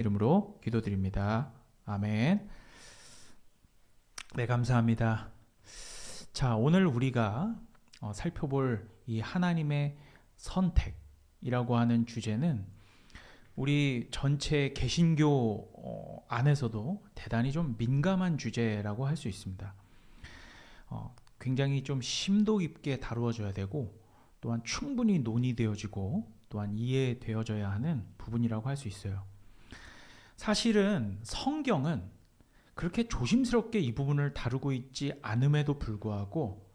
이름으로 기도드립니다. 아멘. 네, 감사합니다. 자, 오늘 우리가 살펴볼 이 하나님의 선택이라고 하는 주제는 우리 전체 개신교 안에서도 대단히 좀 민감한 주제라고 할 수 있습니다. 굉장히 좀 심도 깊게 다루어져야 되고 또한 충분히 논의되어지고 또한 이해되어져야 하는 부분이라고 할 수 있어요. 사실은 성경은 그렇게 조심스럽게 이 부분을 다루고 있지 않음에도 불구하고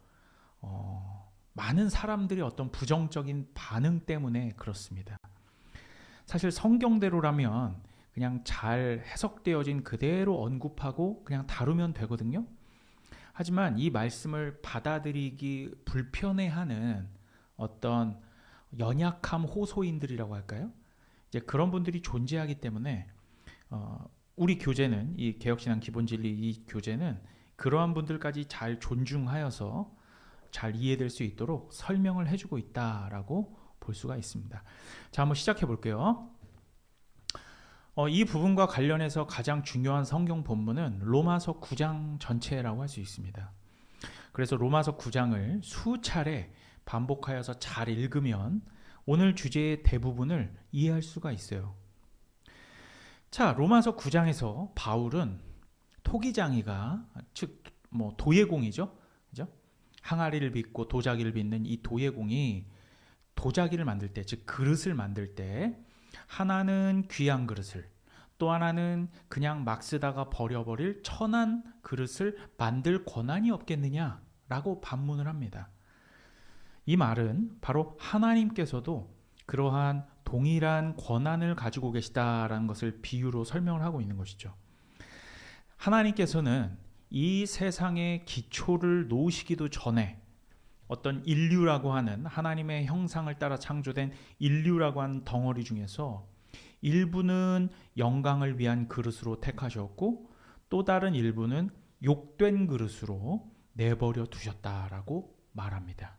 많은 사람들의 어떤 부정적인 반응 때문에 그렇습니다. 사실 성경대로라면 그냥 잘 해석되어진 그대로 언급하고 그냥 다루면 되거든요. 하지만 이 말씀을 받아들이기 불편해하는 어떤 연약함 호소인들이라고 할까요? 이제 그런 분들이 존재하기 때문에 우리 교재는, 이 개혁신앙 기본진리 이 교재는 그러한 분들까지 잘 존중하여서 잘 이해될 수 있도록 설명을 해주고 있다라고 볼 수가 있습니다. 자, 한번 시작해 볼게요. 이 부분과 관련해서 가장 중요한 성경 본문은 로마서 9장 전체라고 할 수 있습니다. 그래서 로마서 9장을 수차례 반복하여서 잘 읽으면 오늘 주제의 대부분을 이해할 수가 있어요. 자, 로마서 9장에서 바울은 토기장이가, 즉 도예공이죠, 그죠? 항아리를 빚고 도자기를 빚는 이 도예공이 도자기를 만들 때, 즉 그릇을 만들 때 하나는 귀한 그릇을, 또 하나는 그냥 막 쓰다가 버려버릴 천한 그릇을 만들 권한이 없겠느냐라고 반문을 합니다. 이 말은 바로 하나님께서도 그러한 동일한 권한을 가지고 계시다라는 것을 비유로 설명을 하고 있는 것이죠. 하나님께서는 이 세상의 기초를 놓으시기도 전에 어떤 인류라고 하는, 하나님의 형상을 따라 창조된 인류라고 하는 덩어리 중에서 일부는 영광을 위한 그릇으로 택하셨고 또 다른 일부는 욕된 그릇으로 내버려 두셨다라고 말합니다.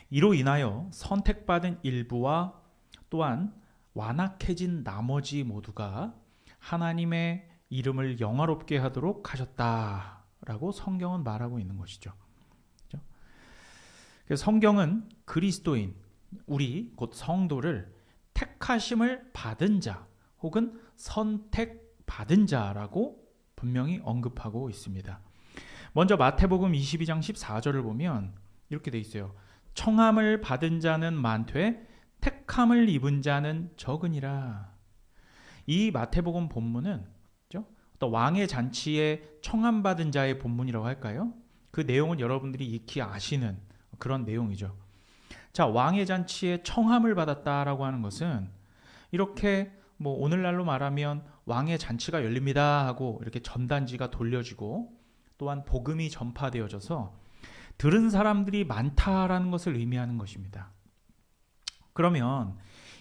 이로 인하여 선택받은 일부와 또한 완악해진 나머지 모두가 하나님의 이름을 영화롭게 하도록 하셨다라고 성경은 말하고 있는 것이죠. 그래서 성경은 그리스도인, 우리 곧 성도를 택하심을 받은 자 혹은 선택받은 자라고 분명히 언급하고 있습니다. 먼저 마태복음 22장 14절을 보면 이렇게 돼 있어요. 청함을 받은 자는 많되 택함을 입은 자는 적으니라. 이 마태복음 본문은 어떤 왕의 잔치에 청함받은 자의 본문이라고 할까요? 그 내용은 여러분들이 익히 아시는 그런 내용이죠. 자, 왕의 잔치에 청함을 받았다라고 하는 것은 이렇게 오늘날로 말하면 왕의 잔치가 열립니다 하고 이렇게 전단지가 돌려지고 또한 복음이 전파되어져서 들은 사람들이 많다라는 것을 의미하는 것입니다. 그러면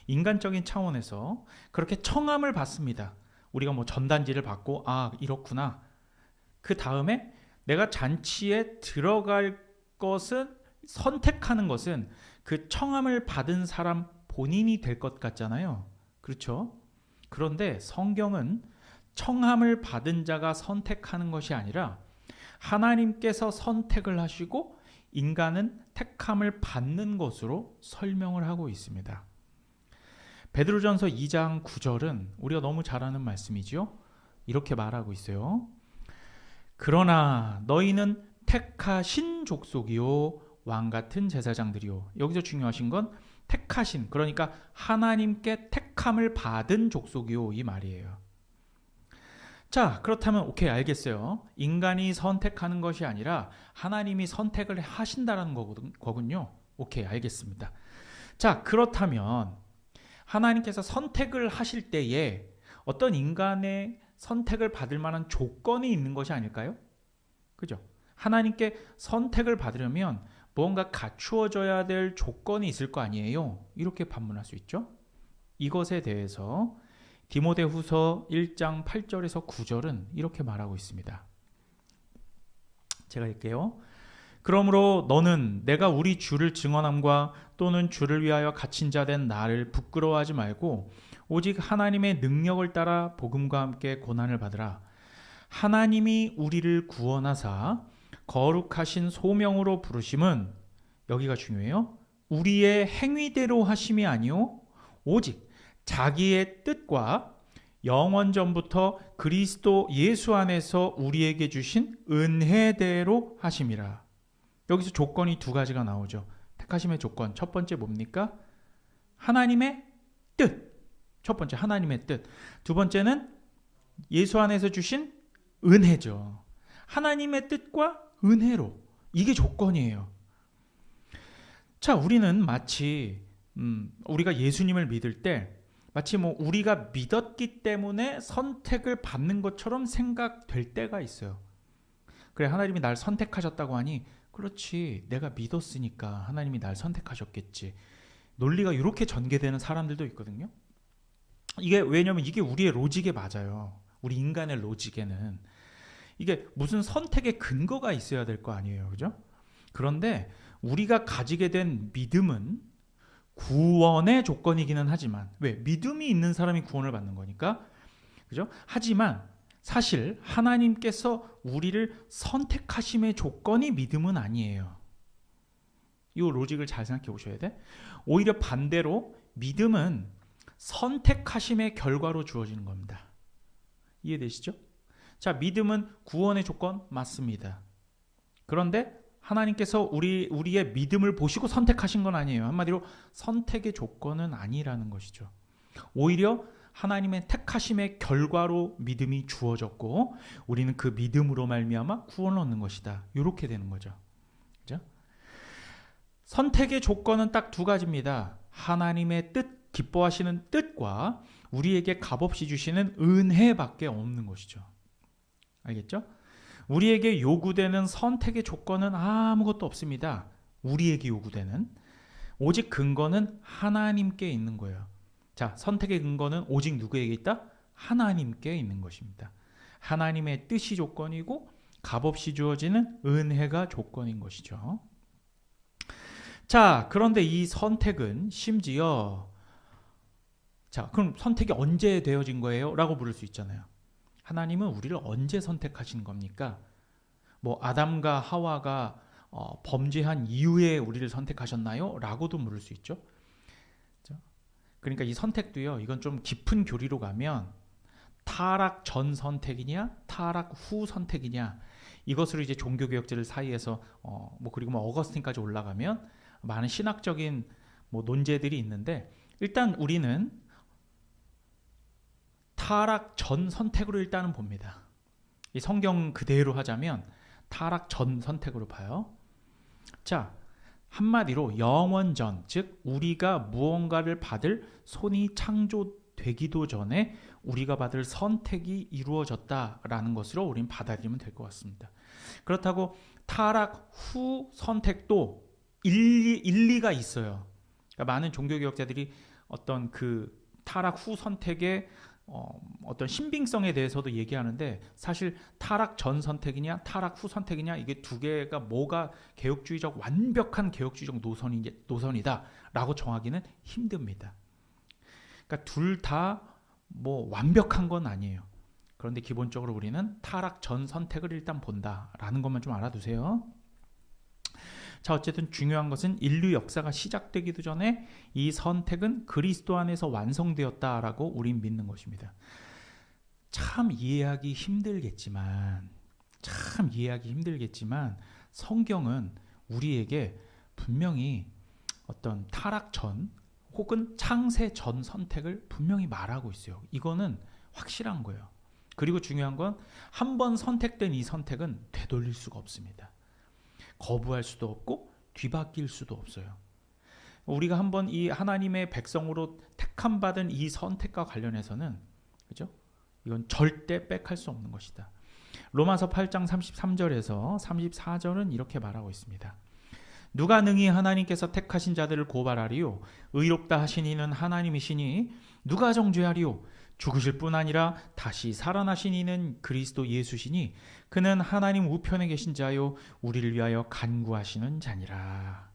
인간적인 차원에서 그렇게 청함을 받습니다. 우리가 전단지를 받고 이렇구나. 그 다음에 내가 잔치에 들어갈 것은, 선택하는 것은 그 청함을 받은 사람 본인이 될 것 같잖아요. 그렇죠? 그런데 성경은 청함을 받은 자가 선택하는 것이 아니라 하나님께서 선택을 하시고 인간은 택함을 받는 것으로 설명을 하고 있습니다. 베드로전서 2장 9절은 우리가 너무 잘 아는 말씀이죠. 이렇게 말하고 있어요. 그러나 너희는 택하신 족속이요 왕같은 제사장들이요. 여기서 중요하신 건 택하신, 그러니까 하나님께 택함을 받은 족속이요, 이 말이에요. 자, 그렇다면 오케이, 알겠어요. 인간이 선택하는 것이 아니라 하나님이 선택을 하신다는 거군요. 오케이, 알겠습니다. 자, 그렇다면 하나님께서 선택을 하실 때에 어떤 인간의 선택을 받을 만한 조건이 있는 것이 아닐까요? 그죠? 하나님께 선택을 받으려면 뭔가 갖추어져야 될 조건이 있을 거 아니에요? 이렇게 반문할 수 있죠. 이것에 대해서 디모데후서 1장 8절에서 9절은 이렇게 말하고 있습니다. 제가 읽게요. 그러므로 너는 내가 우리 주를 증언함과 또는 주를 위하여 갇힌 자 된 나를 부끄러워하지 말고 오직 하나님의 능력을 따라 복음과 함께 고난을 받으라. 하나님이 우리를 구원하사 거룩하신 소명으로 부르심은, 여기가 중요해요, 우리의 행위대로 하심이 아니요 오직 자기의 뜻과 영원전부터 그리스도 예수 안에서 우리에게 주신 은혜대로 하심이라. 여기서 조건이 두 가지가 나오죠. 택하심의 조건, 첫 번째 뭡니까? 하나님의 뜻. 첫 번째 하나님의 뜻. 두 번째는 예수 안에서 주신 은혜죠. 하나님의 뜻과 은혜로. 이게 조건이에요. 자, 우리는 마치 우리가 예수님을 믿을 때 마치 우리가 믿었기 때문에 선택을 받는 것처럼 생각될 때가 있어요. 그래, 하나님이 날 선택하셨다고 하니 그렇지, 내가 믿었으니까 하나님이 날 선택하셨겠지. 논리가 이렇게 전개되는 사람들도 있거든요. 이게 왜냐면 이게 우리의 로직에 맞아요. 우리 인간의 로직에는 이게 무슨 선택의 근거가 있어야 될 거 아니에요, 그죠? 그런데 우리가 가지게 된 믿음은 구원의 조건이기는 하지만, 왜? 믿음이 있는 사람이 구원을 받는 거니까, 그죠? 하지만 사실 하나님께서 우리를 선택하심의 조건이 믿음은 아니에요. 이 로직을 잘 생각해 보셔야 돼. 오히려 반대로 믿음은 선택하심의 결과로 주어지는 겁니다. 이해되시죠? 자, 믿음은 구원의 조건 맞습니다. 그런데 하나님께서 우리의 믿음을 보시고 선택하신 건 아니에요. 한마디로 선택의 조건은 아니라는 것이죠. 오히려 하나님의 택하심의 결과로 믿음이 주어졌고 우리는 그 믿음으로 말미암아 구원을 얻는 것이다. 이렇게 되는 거죠. 그죠? 선택의 조건은 딱 두 가지입니다. 하나님의 뜻, 기뻐하시는 뜻과 우리에게 값없이 주시는 은혜밖에 없는 것이죠. 알겠죠? 우리에게 요구되는 선택의 조건은 아무것도 없습니다. 우리에게 요구되는 오직 근거는 하나님께 있는 거예요. 자, 선택의 근거는 오직 누구에게 있다? 하나님께 있는 것입니다. 하나님의 뜻이 조건이고 값없이 주어지는 은혜가 조건인 것이죠. 자, 그런데 이 선택은 심지어, 자, 그럼 선택이 언제 되어진 거예요? 라고 물을 수 있잖아요. 하나님은 우리를 언제 선택하신 겁니까? 아담과 하와가 범죄한 이후에 우리를 선택하셨나요? 라고도 물을 수 있죠. 그러니까 이 선택도요, 이건 좀 깊은 교리로 가면 타락 전 선택이냐, 타락 후 선택이냐, 이것으로 이제 종교개혁자들 사이에서 그리고 어거스틴까지 올라가면 많은 신학적인 논제들이 있는데, 일단 우리는 타락 전 선택으로 일단은 봅니다. 이 성경 그대로 하자면 타락 전 선택으로 봐요. 자, 한마디로 영원전, 즉 우리가 무언가를 받을 손이 창조되기도 전에 우리가 받을 선택이 이루어졌다라는 것으로 우리는 받아들이면 될 것 같습니다. 그렇다고 타락 후 선택도 일리가 있어요. 그러니까 많은 종교개혁자들이 어떤 그 타락 후 선택의 어떤 신빙성에 대해서도 얘기하는데, 사실 타락 전 선택이냐 타락 후 선택이냐, 이게 두 개가 뭐가 완벽한 개혁주의적 노선이다 라고 정하기는 힘듭니다. 그러니까 둘 다 완벽한 건 아니에요. 그런데 기본적으로 우리는 타락 전 선택을 일단 본다라는 것만 좀 알아두세요. 자, 어쨌든 중요한 것은 인류 역사가 시작되기도 전에 이 선택은 그리스도 안에서 완성되었다라고 우린 믿는 것입니다. 참 이해하기 힘들겠지만 성경은 우리에게 분명히 어떤 타락 전 혹은 창세 전 선택을 분명히 말하고 있어요. 이거는 확실한 거예요. 그리고 중요한 건 한 번 선택된 이 선택은 되돌릴 수가 없습니다. 거부할 수도 없고 뒤바뀔 수도 없어요. 우리가 한번 이 하나님의 백성으로 택함 받은 이 선택과 관련해서는, 그죠? 이건 절대 빽할 수 없는 것이다. 로마서 8장 33절에서 34절은 이렇게 말하고 있습니다. 누가 능히 하나님께서 택하신 자들을 고발하리요? 의롭다 하신 이는 하나님이시니 누가 정죄하리요? 죽으실 뿐 아니라 다시 살아나신 이는 그리스도 예수시니 그는 하나님 우편에 계신 자요 우리를 위하여 간구하시는 자니라.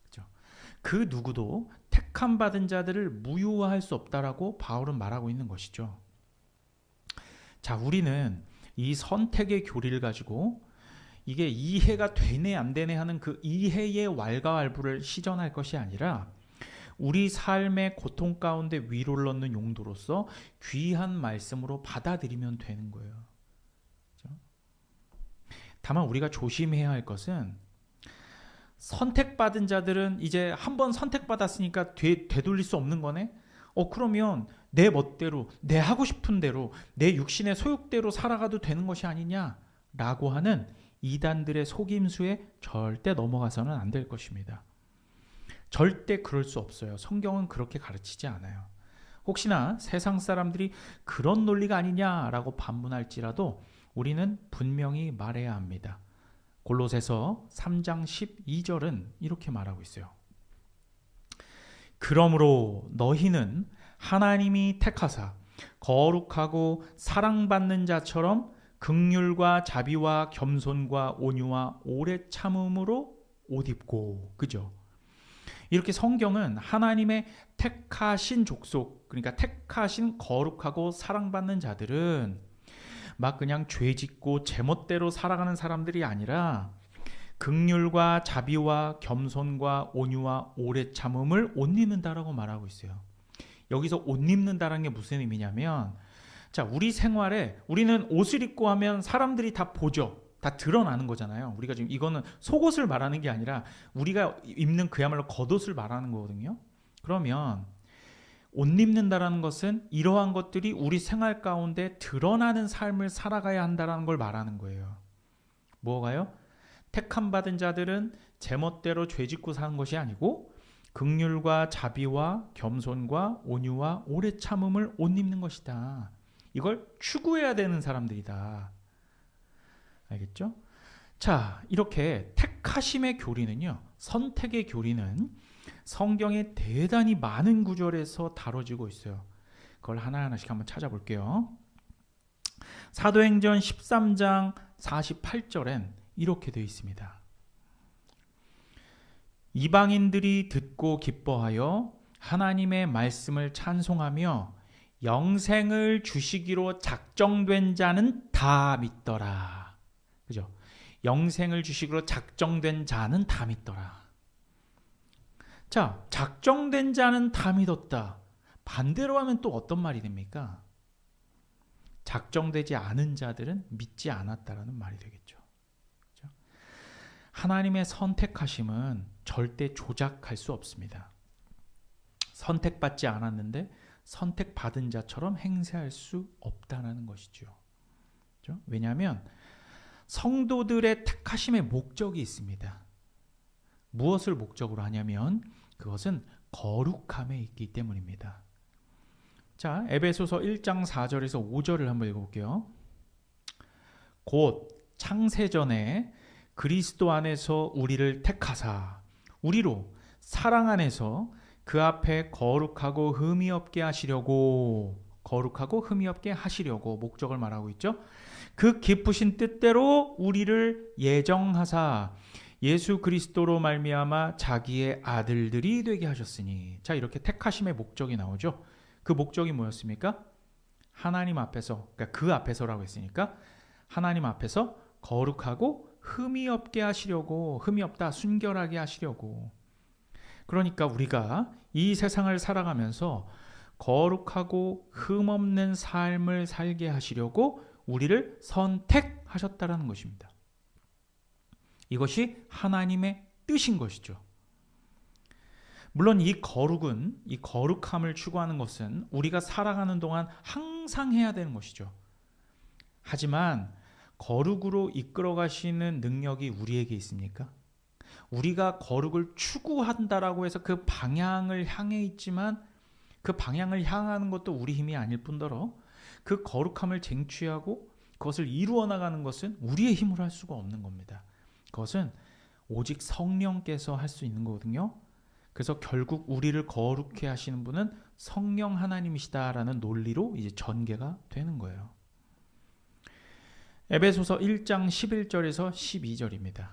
그렇죠? 그 누구도 택함 받은 자들을 무효화할 수 없다라고 바울은 말하고 있는 것이죠. 자, 우리는 이 선택의 교리를 가지고 이게 이해가 되네 안 되네 하는 그 이해의 왈가왈부를 시전할 것이 아니라 우리 삶의 고통 가운데 위로를 얻는 용도로서 귀한 말씀으로 받아들이면 되는 거예요. 그렇죠? 다만 우리가 조심해야 할 것은 선택받은 자들은 이제 한번 선택받았으니까 되돌릴 수 없는 거네? 그러면 내 멋대로, 내 하고 싶은 대로, 내 육신의 소욕대로 살아가도 되는 것이 아니냐라고 하는 이단들의 속임수에 절대 넘어가서는 안 될 것입니다. 절대 그럴 수 없어요. 성경은 그렇게 가르치지 않아요. 혹시나 세상 사람들이 그런 논리가 아니냐라고 반문할지라도 우리는 분명히 말해야 합니다. 골로새서 3장 12절은 이렇게 말하고 있어요. 그러므로 너희는 하나님이 택하사 거룩하고 사랑받는 자처럼 긍휼과 자비와 겸손과 온유와 오래 참음으로 옷 입고, 그죠? 이렇게 성경은 하나님의 택하신 족속, 그러니까 택하신 거룩하고 사랑받는 자들은 막 그냥 죄짓고 제멋대로 살아가는 사람들이 아니라 긍휼과 자비와 겸손과 온유와 오래 참음을 옷 입는다라고 말하고 있어요. 여기서 옷 입는다라는 게 무슨 의미냐면, 자, 우리 생활에 우리는 옷을 입고 하면 사람들이 다 보죠. 다 드러나는 거잖아요. 우리가 지금 이거는 속옷을 말하는 게 아니라 우리가 입는 그야말로 겉옷을 말하는 거거든요. 그러면 옷 입는다라는 것은 이러한 것들이 우리 생활 가운데 드러나는 삶을 살아가야 한다는 걸 말하는 거예요. 뭐가요? 택함 받은 자들은 제멋대로 죄짓고 사는 것이 아니고 긍휼과 자비와 겸손과 온유와 오래 참음을 옷 입는 것이다. 이걸 추구해야 되는 사람들이다. 알겠죠? 자, 이렇게 택하심의 교리는요, 선택의 교리는 성경에 대단히 많은 구절에서 다뤄지고 있어요. 그걸 하나하나씩 한번 찾아볼게요. 사도행전 13장 48절엔 이렇게 되어 있습니다. 이방인들이 듣고 기뻐하여 하나님의 말씀을 찬송하며 영생을 주시기로 작정된 자는 다 믿더라. 그죠? 영생을 주시기로 작정된 자는 다 믿더라. 자, 작정된 자는 다 믿었다. 반대로 하면 또 어떤 말이 됩니까? 작정되지 않은 자들은 믿지 않았다라는 말이 되겠죠. 그렇죠? 하나님의 선택하심은 절대 조작할 수 없습니다. 선택받지 않았는데 선택받은 자처럼 행세할 수 없다는 것이죠. 그렇죠? 왜냐하면 성도들의 택하심의 목적이 있습니다. 무엇을 목적으로 하냐면 그것은 거룩함에 있기 때문입니다. 자, 에베소서 1장 4절에서 5절을 한번 읽어볼게요. 곧 창세전에 그리스도 안에서 우리를 택하사 우리로 사랑 안에서 그 앞에 거룩하고 흠이 없게 하시려고 목적을 말하고 있죠. 그 기쁘신 뜻대로 우리를 예정하사 예수 그리스도로 말미암아 자기의 아들들이 되게 하셨으니. 자, 이렇게 택하심의 목적이 나오죠. 그 목적이 뭐였습니까? 하나님 앞에서, 그러니까 그 앞에서라고 했으니까 하나님 앞에서 거룩하고 흠이 없게 하시려고, 흠이 없다, 순결하게 하시려고. 그러니까 우리가 이 세상을 살아가면서 거룩하고 흠 없는 삶을 살게 하시려고 우리를 선택하셨다라는 것입니다. 이것이 하나님의 뜻인 것이죠. 물론 이 거룩함을 추구하는 것은 우리가 살아가는 동안 항상 해야 되는 것이죠. 하지만 거룩으로 이끌어 가시는 능력이 우리에게 있습니까? 우리가 거룩을 추구한다라고 해서 그 방향을 향해 있지만 그 방향을 향하는 것도 우리 힘이 아닐 뿐더러 그 거룩함을 쟁취하고 그것을 이루어 나가는 것은 우리의 힘으로 할 수가 없는 겁니다. 그것은 오직 성령께서 할 수 있는 거거든요. 그래서 결국 우리를 거룩해 하시는 분은 성령 하나님이시다라는 논리로 이제 전개가 되는 거예요. 에베소서 1장 11절에서 12절입니다.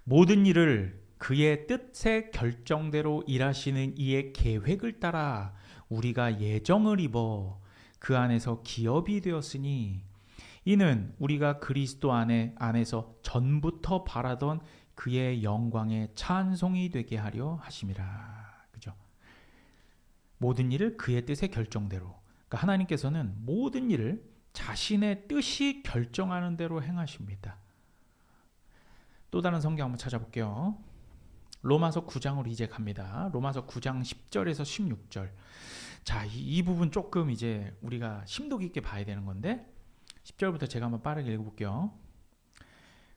모든 일을 그의 뜻의 결정대로 일하시는 이의 계획을 따라 우리가 예정을 입어 그 안에서 기업이 되었으니 이는 우리가 그리스도 안에서 전부터 바라던 그의 영광의 찬송이 되게 하려 하심이라. 그죠? 모든 일을 그의 뜻의 결정대로. 그러니까 하나님께서는 모든 일을 자신의 뜻이 결정하는 대로 행하십니다. 또 다른 성경 한번 찾아볼게요. 로마서 9장으로 이제 갑니다. 로마서 9장 10절에서 16절. 자, 이 부분 조금 이제 우리가 심도 깊게 봐야 되는 건데 10절부터 제가 한번 빠르게 읽어볼게요.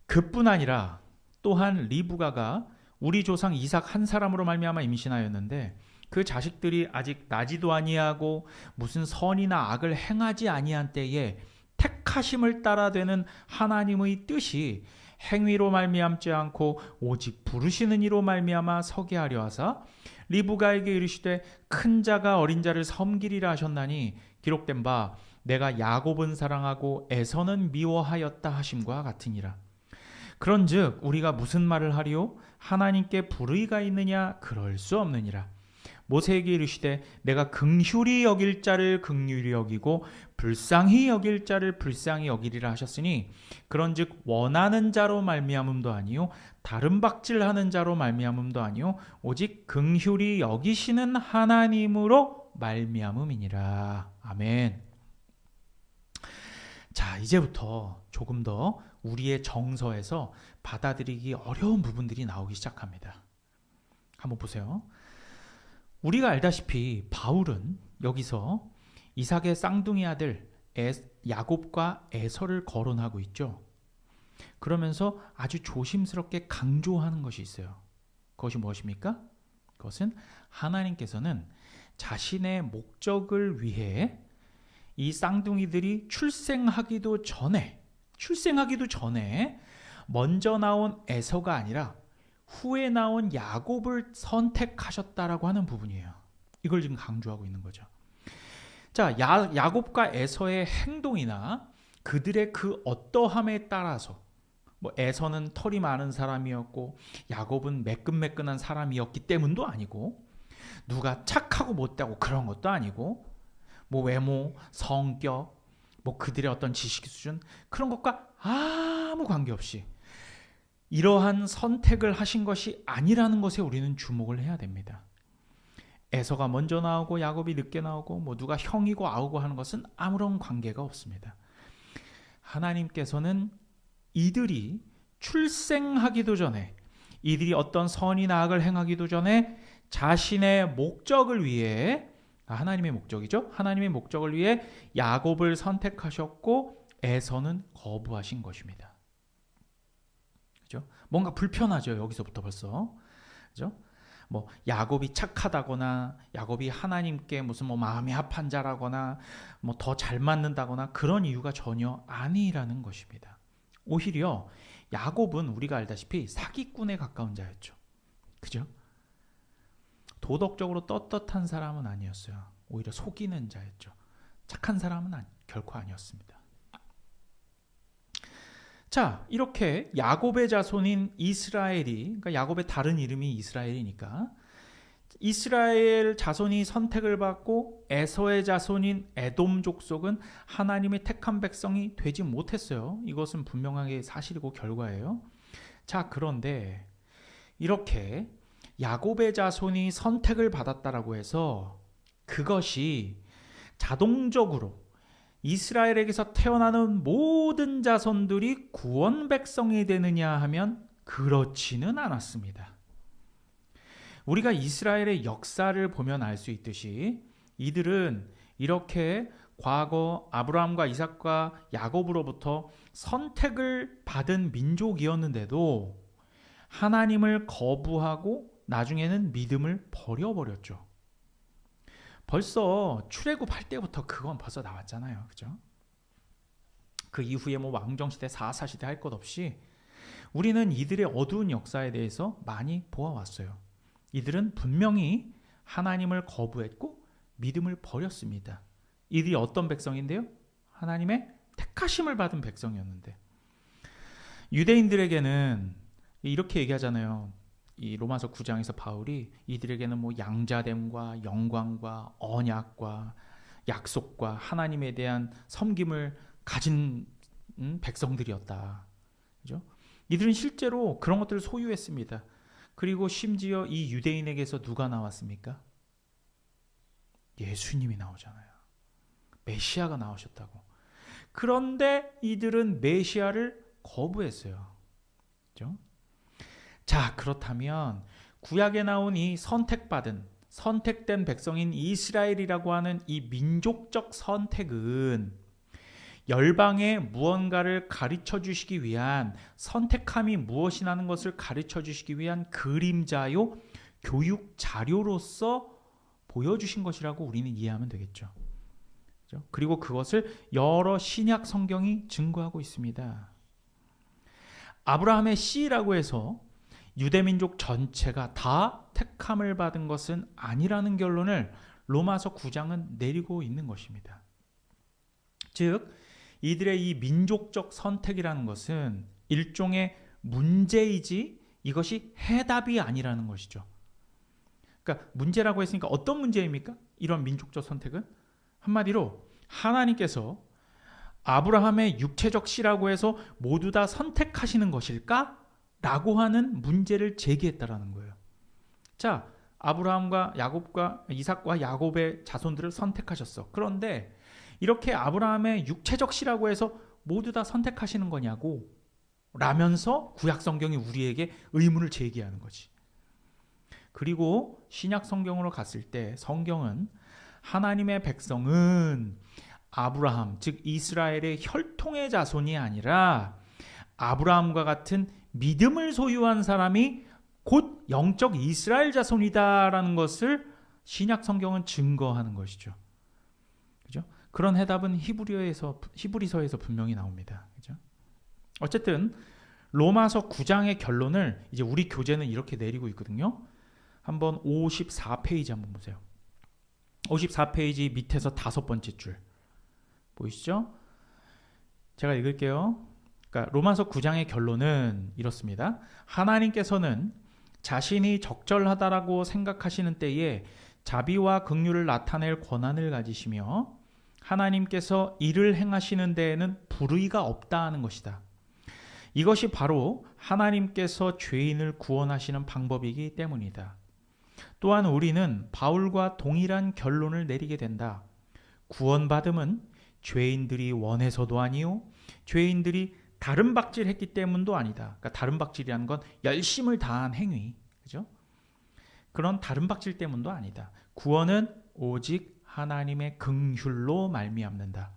그뿐 아니라 또한 리브가가 우리 조상 이삭 한 사람으로 말미암아 임신하였는데 그 자식들이 아직 나지도 아니하고 무슨 선이나 악을 행하지 아니한 때에 택하심을 따라 되는 하나님의 뜻이 행위로 말미암지 않고 오직 부르시는 이로 말미암아 서게 하려 하사 리브가에게 이르시되 큰 자가 어린 자를 섬기리라 하셨나니 기록된 바 내가 야곱은 사랑하고 에서는 미워하였다 하심과 같으니라. 그런즉 우리가 무슨 말을 하리요? 하나님께 불의가 있느냐? 그럴 수 없느니라. 모세에게 이르시되 내가 긍휼히 여길 자를 긍휼히 여기고 불쌍히 여길 자를 불쌍히 여기리라 하셨으니 그런즉 원하는 자로 말미암음도 아니요 다른 박질하는 자로 말미암음도 아니요 오직 긍휼히 여기시는 하나님으로 말미암음이니라. 아멘. 자, 이제부터 조금 더 우리의 정서에서 받아들이기 어려운 부분들이 나오기 시작합니다. 한번 보세요. 우리가 알다시피 바울은 여기서 이삭의 쌍둥이 아들 야곱과 에서를 거론하고 있죠. 그러면서 아주 조심스럽게 강조하는 것이 있어요. 그것이 무엇입니까? 그것은 하나님께서는 자신의 목적을 위해 이 쌍둥이들이 출생하기도 전에 먼저 나온 에서가 아니라 후에 나온 야곱을 선택하셨다라고 하는 부분이에요. 이걸 지금 강조하고 있는 거죠. 자, 야곱과 에서의 행동이나 그들의 그 어떠함에 따라서 뭐 에서는 털이 많은 사람이었고 야곱은 매끈매끈한 사람이었기 때문도 아니고 누가 착하고 못되고 그런 것도 아니고 뭐 외모, 성격, 뭐 그들의 어떤 지식 수준 그런 것과 아무 관계없이 이러한 선택을 하신 것이 아니라는 것에 우리는 주목을 해야 됩니다. 에서가 먼저 나오고 야곱이 늦게 나오고 뭐 누가 형이고 아우고 하는 것은 아무런 관계가 없습니다. 하나님께서는 이들이 출생하기도 전에 이들이 어떤 선이나 악을 행하기도 전에 자신의 목적을 위해 하나님의 목적이죠. 하나님의 목적을 위해 야곱을 선택하셨고 에서는 거부하신 것입니다. 그죠? 뭔가 불편하죠. 여기서부터 벌써. 그죠? 뭐 야곱이 착하다거나 야곱이 하나님께 무슨 뭐 마음이 합한 자라거나 뭐 더 잘 맞는다거나 그런 이유가 전혀 아니라는 것입니다. 오히려 야곱은 우리가 알다시피 사기꾼에 가까운 자였죠. 그죠? 도덕적으로 떳떳한 사람은 아니었어요. 오히려 속이는 자였죠. 착한 사람은 결코 아니었습니다. 자, 이렇게 야곱의 자손인 이스라엘이, 그러니까 야곱의 다른 이름이 이스라엘이니까 이스라엘 자손이 선택을 받고 에서의 자손인 에돔 족속은 하나님의 택한 백성이 되지 못했어요. 이것은 분명하게 사실이고 결과예요. 자, 그런데 이렇게 야곱의 자손이 선택을 받았다라고 해서 그것이 자동적으로 이스라엘에게서 태어나는 모든 자손들이 구원 백성이 되느냐 하면 그렇지는 않았습니다. 우리가 이스라엘의 역사를 보면 알 수 있듯이 이들은 이렇게 과거 아브라함과 이삭과 야곱으로부터 선택을 받은 민족이었는데도 하나님을 거부하고 나중에는 믿음을 버려버렸죠. 벌써 출애굽할 때부터 그건 벌써 나왔잖아요. 그죠? 그 이후에 뭐 왕정시대, 사사시대 할 것 없이 우리는 이들의 어두운 역사에 대해서 많이 보아왔어요. 이들은 분명히 하나님을 거부했고 믿음을 버렸습니다. 이들이 어떤 백성인데요? 하나님의 택하심을 받은 백성이었는데 유대인들에게는 이렇게 얘기하잖아요. 이 로마서 9장에서 바울이 이들에게는 뭐 양자됨과 영광과 언약과 약속과 하나님에 대한 섬김을 가진 백성들이었다. 그죠? 이들은 실제로 그런 것들을 소유했습니다. 그리고 심지어 이 유대인에게서 누가 나왔습니까? 예수님이 나오잖아요. 메시아가 나오셨다고. 그런데 이들은 메시아를 거부했어요. 그죠? 자, 그렇다면 구약에 나온 이 선택된 백성인 이스라엘이라고 하는 이 민족적 선택은 열방에 무언가를 가르쳐 주시기 위한, 선택함이 무엇이라는 것을 가르쳐 주시기 위한 그림자요, 교육 자료로서 보여주신 것이라고 우리는 이해하면 되겠죠. 그리고 그것을 여러 신약 성경이 증거하고 있습니다. 아브라함의 씨라고 해서 유대민족 전체가 다 택함을 받은 것은 아니라는 결론을 로마서 9장은 내리고 있는 것입니다. 즉 이들의 이 민족적 선택이라는 것은 일종의 문제이지 이것이 해답이 아니라는 것이죠. 그러니까 문제라고 했으니까 어떤 문제입니까? 이런 민족적 선택은 한마디로 하나님께서 아브라함의 육체적 씨라고 해서 모두 다 선택하시는 것일까? 라고 하는 문제를 제기했다라는 거예요. 자, 아브라함과 야곱과 이삭과 야곱의 자손들을 선택하셨어. 그런데 이렇게 아브라함의 육체적 씨라고 해서 모두 다 선택하시는 거냐고 라면서 구약 성경이 우리에게 의문을 제기하는 거지. 그리고 신약 성경으로 갔을 때 성경은 하나님의 백성은 아브라함, 즉 이스라엘의 혈통의 자손이 아니라 아브라함과 같은 믿음을 소유한 사람이 곧 영적 이스라엘 자손이다라는 것을 신약 성경은 증거하는 것이죠. 그죠? 그런 해답은 히브리서에서 분명히 나옵니다. 그죠? 어쨌든 로마서 9장의 결론을 이제 우리 교재는 이렇게 내리고 있거든요. 한번 54페이지 한번 보세요. 54페이지 밑에서 5번째 줄 보이시죠? 제가 읽을게요. 그러니까 로마서 9장의 결론은 이렇습니다. 하나님께서는 자신이 적절하다라고 생각하시는 때에 자비와 긍휼을 나타낼 권한을 가지시며 하나님께서 이를 행하시는 데에는 불의가 없다 하는 것이다. 이것이 바로 하나님께서 죄인을 구원하시는 방법이기 때문이다. 또한 우리는 바울과 동일한 결론을 내리게 된다. 구원받음은 죄인들이 원해서도 아니요, 죄인들이 다른 박질했기 때문도 아니다. 그러니까 다른 박질이라는 건 열심을 다한 행위, 그죠? 그런 다른 박질 때문도 아니다. 구원은 오직 하나님의 긍휼로 말미암는다.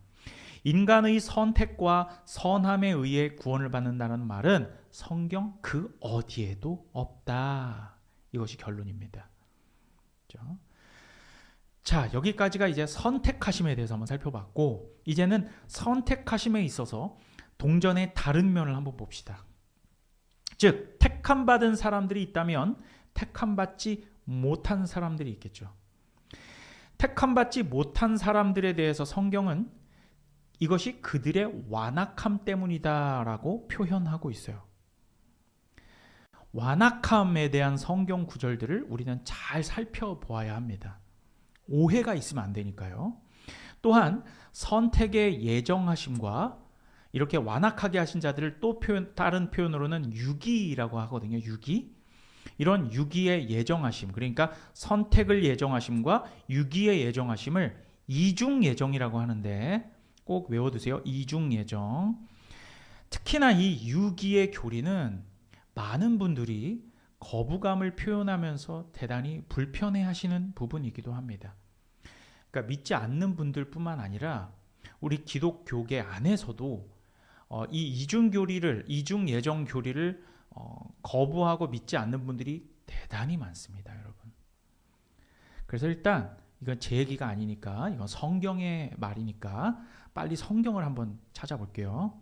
인간의 선택과 선함에 의해 구원을 받는다는 말은 성경 그 어디에도 없다. 이것이 결론입니다. 그렇죠? 자, 여기까지가 이제 선택하심에 대해서 한번 살펴봤고, 이제는 선택하심에 있어서 동전의 다른 면을 한번 봅시다. 즉, 택함받은 사람들이 있다면 택함받지 못한 사람들이 있겠죠. 택함받지 못한 사람들에 대해서 성경은 이것이 그들의 완악함 때문이다라고 표현하고 있어요. 완악함에 대한 성경 구절들을 우리는 잘 살펴보아야 합니다. 오해가 있으면 안 되니까요. 또한 선택의 예정하심과 이렇게 완악하게 하신 자들을 또 다른 표현으로는 유기라고 하거든요. 유기. 이런 유기의 예정하심, 그러니까 선택을 예정하심과 유기의 예정하심을 이중 예정이라고 하는데 꼭 외워두세요. 이중 예정. 특히나 이 유기의 교리는 많은 분들이 거부감을 표현하면서 대단히 불편해하시는 부분이기도 합니다. 그러니까 믿지 않는 분들뿐만 아니라 우리 기독교계 안에서도 이 이중 예정 교리를 거부하고 믿지 않는 분들이 대단히 많습니다, 여러분. 그래서 일단 이건 제 얘기가 아니니까, 이건 성경의 말이니까 빨리 성경을 한번 찾아볼게요.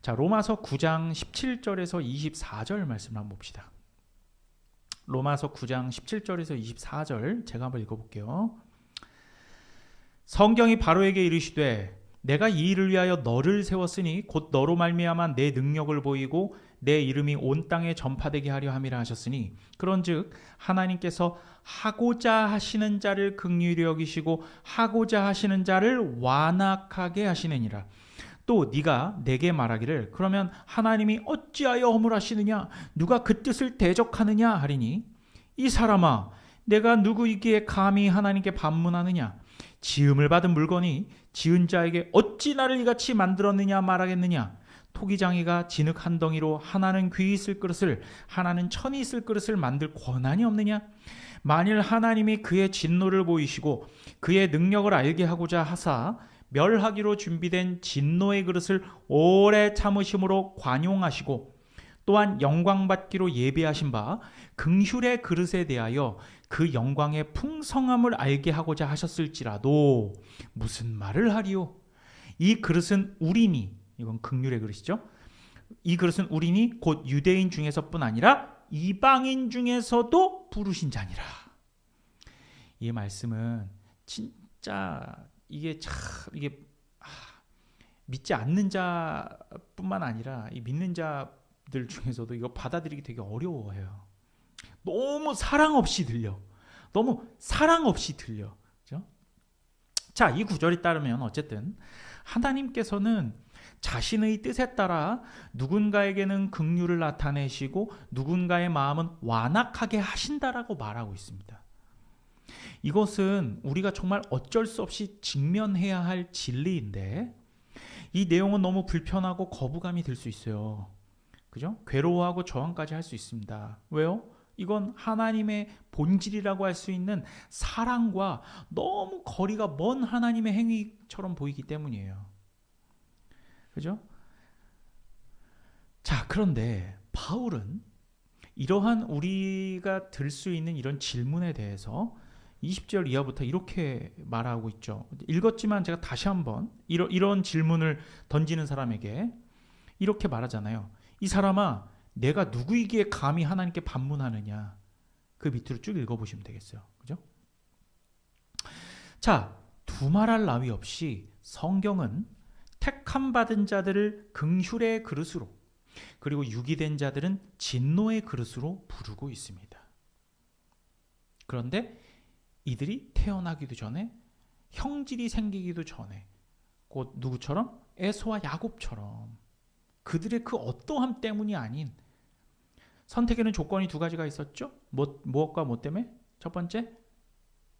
자, 로마서 9장 17절에서 24절 말씀을 한번 봅시다. 로마서 9장 17절에서 24절 제가 한번 읽어볼게요. 성경이 바로에게 이르시되 내가 이 일을 위하여 너를 세웠으니 곧 너로 말미암아 내 능력을 보이고 내 이름이 온 땅에 전파되게 하려 함이라 하셨으니 그런즉 하나님께서 하고자 하시는 자를 긍휼히 여기시고 하고자 하시는 자를 완악하게 하시느니라. 또 네가 내게 말하기를 그러면 하나님이 어찌하여 허물하시느냐 누가 그 뜻을 대적하느냐 하리니 이 사람아 내가 누구이기에 감히 하나님께 반문하느냐 지음을 받은 물건이 지은 자에게 어찌 나를 이같이 만들었느냐 말하겠느냐 토기장이가 진흙 한 덩이로 하나는 귀 있을 그릇을 하나는 천이 있을 그릇을 만들 권한이 없느냐 만일 하나님이 그의 진노를 보이시고 그의 능력을 알게 하고자 하사 멸하기로 준비된 진노의 그릇을 오래 참으심으로 관용하시고 또한 영광받기로 예비하신 바 긍휼의 그릇에 대하여 그 영광의 풍성함을 알게 하고자 하셨을지라도 무슨 말을 하리요? 이 그릇은 우리니 이건 긍휼의 그릇이죠. 이 그릇은 우리니 곧 유대인 중에서뿐 아니라 이방인 중에서도 부르신 자니라. 이 말씀은 진짜 이게 믿지 않는 자뿐만 아니라 이 믿는 자들 중에서도 이거 받아들이기 되게 어려워해요. 너무 사랑 없이 들려. 너무 사랑 없이 들려. 그렇죠? 자, 이 구절에 따르면 어쨌든 하나님께서는 자신의 뜻에 따라 누군가에게는 긍휼을 나타내시고 누군가의 마음은 완악하게 하신다라고 말하고 있습니다. 이것은 우리가 정말 어쩔 수 없이 직면해야 할 진리인데 이 내용은 너무 불편하고 거부감이 들 수 있어요. 그죠? 괴로워하고 저항까지 할 수 있습니다. 왜요? 이건 하나님의 본질이라고 할 수 있는 사랑과 너무 거리가 먼 하나님의 행위처럼 보이기 때문이에요. 그죠? 자, 그런데 바울은 이러한 우리가 들 수 있는 이런 질문에 대해서 20절 이하부터 이렇게 말하고 있죠. 읽었지만 제가 다시 한번 이런 질문을 던지는 사람에게 이렇게 말하잖아요. 이 사람아, 내가 누구이기에 감히 하나님께 반문하느냐. 그 밑으로 쭉 읽어보시면 되겠어요. 그죠? 자, 두말할 나위 없이 성경은 택함 받은 자들을 긍휼의 그릇으로 그리고 유기된 자들은 진노의 그릇으로 부르고 있습니다. 그런데 이들이 태어나기도 전에 형질이 생기기도 전에 곧 누구처럼? 에서와 야곱처럼 그들의 그 어떠함 때문이 아닌 선택에는 조건이 두 가지가 있었죠. 무엇과 뭐 때문에? 첫 번째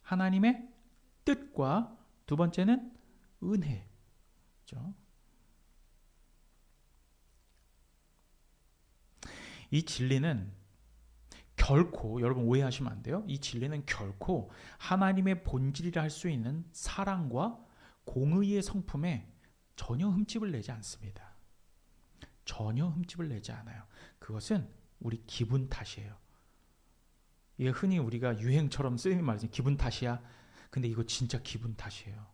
하나님의 뜻과 두 번째는 은혜. 그렇죠? 이 진리는 결코 여러분 오해하시면 안 돼요. 이 진리는 결코 하나님의 본질이라 할 수 있는 사랑과 공의의 성품에 전혀 흠집을 내지 않습니다. 전혀 흠집을 내지 않아요. 그것은 우리 기분 탓이에요. 이게 흔히 우리가 유행처럼 쓰이는 말이지 기분 탓이야. 근데 이거 진짜 기분 탓이에요.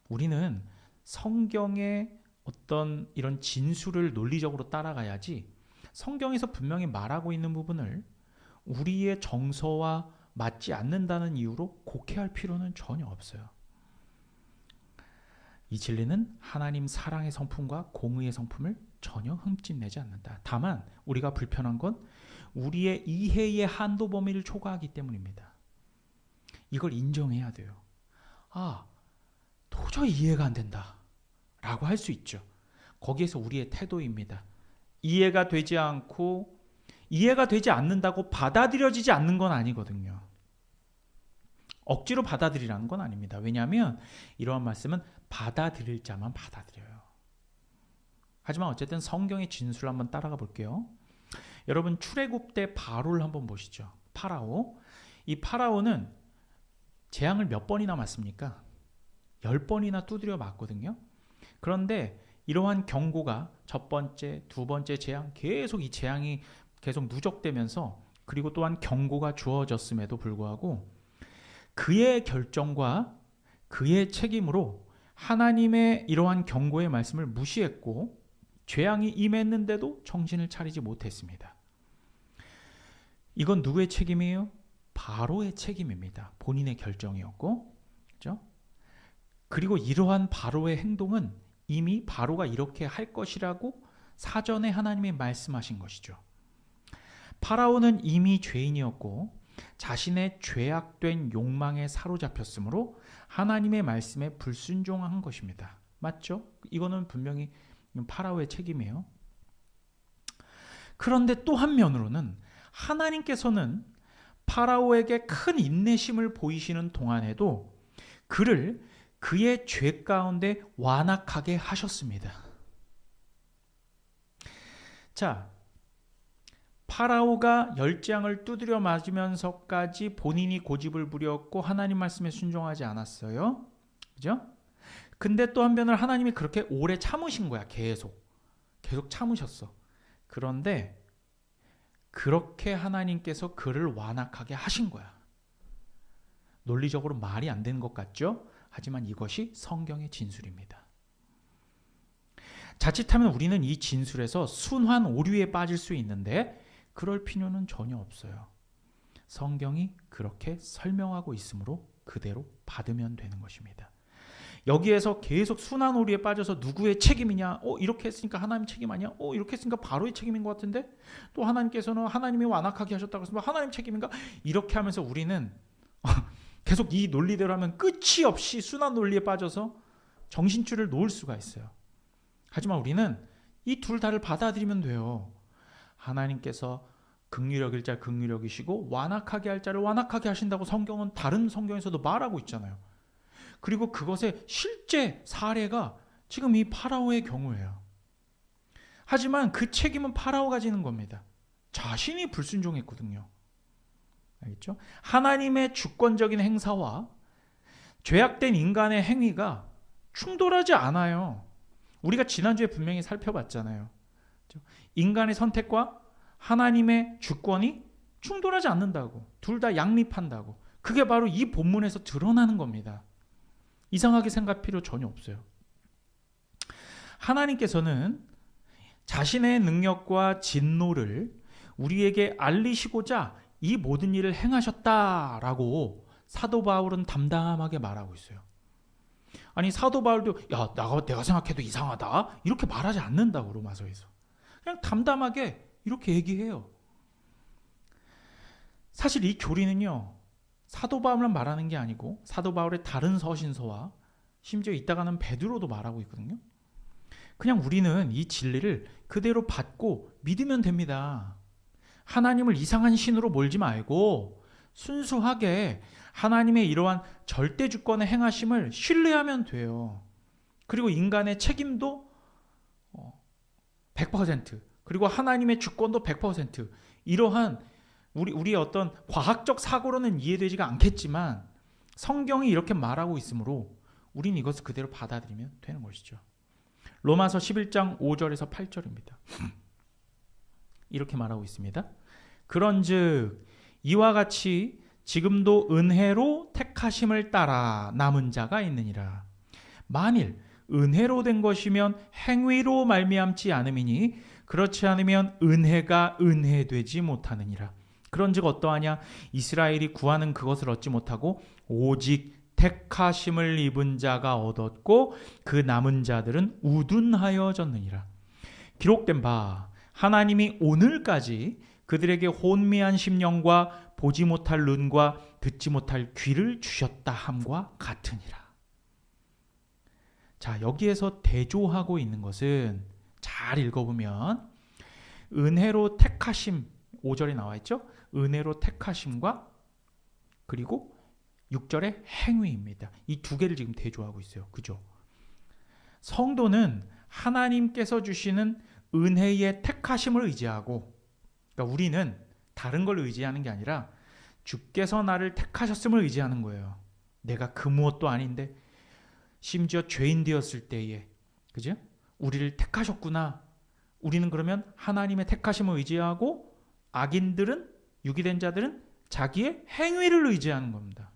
우리는 성경의 어떤 이런 진술을 논리적으로 따라가야지 성경에서 분명히 말하고 있는 부분을 우리의 정서와 맞지 않는다는 이유로 곡해할 필요는 전혀 없어요. 이 진리는 하나님 사랑의 성품과 공의의 성품을 전혀 흠집내지 않는다. 다만 우리가 불편한 건 우리의 이해의 한도 범위를 초과하기 때문입니다. 이걸 인정해야 돼요. 아, 도저히 이해가 안 된다 라고 할 수 있죠. 거기에서 우리의 태도입니다. 이해가 되지 않고 이해가 되지 않는다고 받아들여지지 않는 건 아니거든요. 억지로 받아들이라는 건 아닙니다. 왜냐하면 이러한 말씀은 받아들일 자만 받아들여요. 하지만 어쨌든 성경의 진술을 한번 따라가 볼게요. 여러분 출애굽 때 바로를 한번 보시죠. 파라오. 이 파라오는 재앙을 몇 번이나 맞습니까? 10번이나 두드려 맞거든요. 그런데 이러한 경고가 첫 번째, 두 번째 재앙 계속 이 재앙이 계속 누적되면서 그리고 또한 경고가 주어졌음에도 불구하고 그의 결정과 그의 책임으로 하나님의 이러한 경고의 말씀을 무시했고 재앙이 임했는데도 정신을 차리지 못했습니다. 이건 누구의 책임이에요? 바로의 책임입니다. 본인의 결정이었고, 그렇죠? 그리고 이러한 바로의 행동은 이미 바로가 이렇게 할 것이라고 사전에 하나님이 말씀하신 것이죠. 파라오는 이미 죄인이었고 자신의 죄악된 욕망에 사로잡혔으므로 하나님의 말씀에 불순종한 것입니다. 맞죠? 이거는 분명히 파라오의 책임이에요. 그런데 또 한면으로는 하나님께서는 파라오에게 큰 인내심을 보이시는 동안에도 그를 그의 죄 가운데 완악하게 하셨습니다. 자, 파라오가 열장을 두드려 맞으면서까지 본인이 고집을 부렸고 하나님 말씀에 순종하지 않았어요. 그죠? 근데 또 한편으로 하나님이 그렇게 오래 참으신 거야. 계속 참으셨어. 그런데 그렇게 하나님께서 그를 완악하게 하신 거야. 논리적으로 말이 안 되는 것 같죠? 하지만 이것이 성경의 진술입니다. 자칫하면 우리는 이 진술에서 순환 오류에 빠질 수 있는데 그럴 필요는 전혀 없어요. 성경이 그렇게 설명하고 있으므로 그대로 받으면 되는 것입니다. 여기에서 계속 순환 오류에 빠져서 누구의 책임이냐? 이렇게 했으니까 하나님 책임 아니야? 이렇게 했으니까 바로의 책임인 것 같은데? 또 하나님께서는 하나님이 완악하게 하셨다고 했으면 하나님 책임인가? 이렇게 하면서 우리는 계속 이 논리대로 하면 끝이 없이 순환 논리에 빠져서 정신줄을 놓을 수가 있어요. 하지만 우리는 이 둘 다를 받아들이면 돼요. 하나님께서 긍휼히 여길 자 긍휼히 여기시고 완악하게 할 자를 완악하게 하신다고 성경은 다른 성경에서도 말하고 있잖아요. 그리고 그것의 실제 사례가 지금 이 파라오의 경우예요. 하지만 그 책임은 파라오가 지는 겁니다. 자신이 불순종했거든요. 알겠죠? 하나님의 주권적인 행사와 죄악된 인간의 행위가 충돌하지 않아요. 우리가 지난주에 분명히 살펴봤잖아요. 인간의 선택과 하나님의 주권이 충돌하지 않는다고. 둘 다 양립한다고. 그게 바로 이 본문에서 드러나는 겁니다. 이상하게 생각할 필요 전혀 없어요. 하나님께서는 자신의 능력과 진노를 우리에게 알리시고자 이 모든 일을 행하셨다라고 사도 바울은 담담하게 말하고 있어요. 아니 사도 바울도 내가 생각해도 이상하다 이렇게 말하지 않는다고 로마서에서. 그냥 담담하게 이렇게 얘기해요. 사실 이 교리는요. 사도 바울만 말하는 게 아니고 사도 바울의 다른 서신서와 심지어 이따가는 베드로도 말하고 있거든요. 그냥 우리는 이 진리를 그대로 받고 믿으면 됩니다. 하나님을 이상한 신으로 몰지 말고 순수하게 하나님의 이러한 절대 주권의 행하심을 신뢰하면 돼요. 그리고 인간의 책임도 100% 그리고 하나님의 주권도 100% 이러한 우리의 어떤 과학적 사고로는 이해되지가 않겠지만 성경이 이렇게 말하고 있으므로 우리는 이것을 그대로 받아들이면 되는 것이죠. 로마서 11장 5절에서 8절입니다. 이렇게 말하고 있습니다. 그런즉 이와 같이 지금도 은혜로 택하심을 따라 남은 자가 있느니라. 만일 은혜로 된 것이면 행위로 말미암지 않음이니 그렇지 않으면 은혜가 은혜되지 못하느니라. 그런즉 어떠하냐? 이스라엘이 구하는 그것을 얻지 못하고 오직 택하심을 입은 자가 얻었고 그 남은 자들은 우둔하여졌느니라. 기록된 바 하나님이 오늘까지 그들에게 혼미한 심령과 보지 못할 눈과 듣지 못할 귀를 주셨다 함과 같으니라. 자, 여기에서 대조하고 있는 것은 잘 읽어보면 은혜로 택하심 5절에 나와 있죠. 은혜로 택하심과 그리고 6절의 행위입니다. 이 두 개를 지금 대조하고 있어요. 그죠? 성도는 하나님께서 주시는 은혜의 택하심을 의지하고, 그러니까 우리는 다른 걸 의지하는 게 아니라 주께서 나를 택하셨음을 의지하는 거예요. 내가 그 무엇도 아닌데 심지어 죄인 되었을 때에, 그죠? 우리를 택하셨구나. 우리는 그러면 하나님의 택하심을 의지하고 악인들은, 유기된 자들은 자기의 행위를 의지하는 겁니다.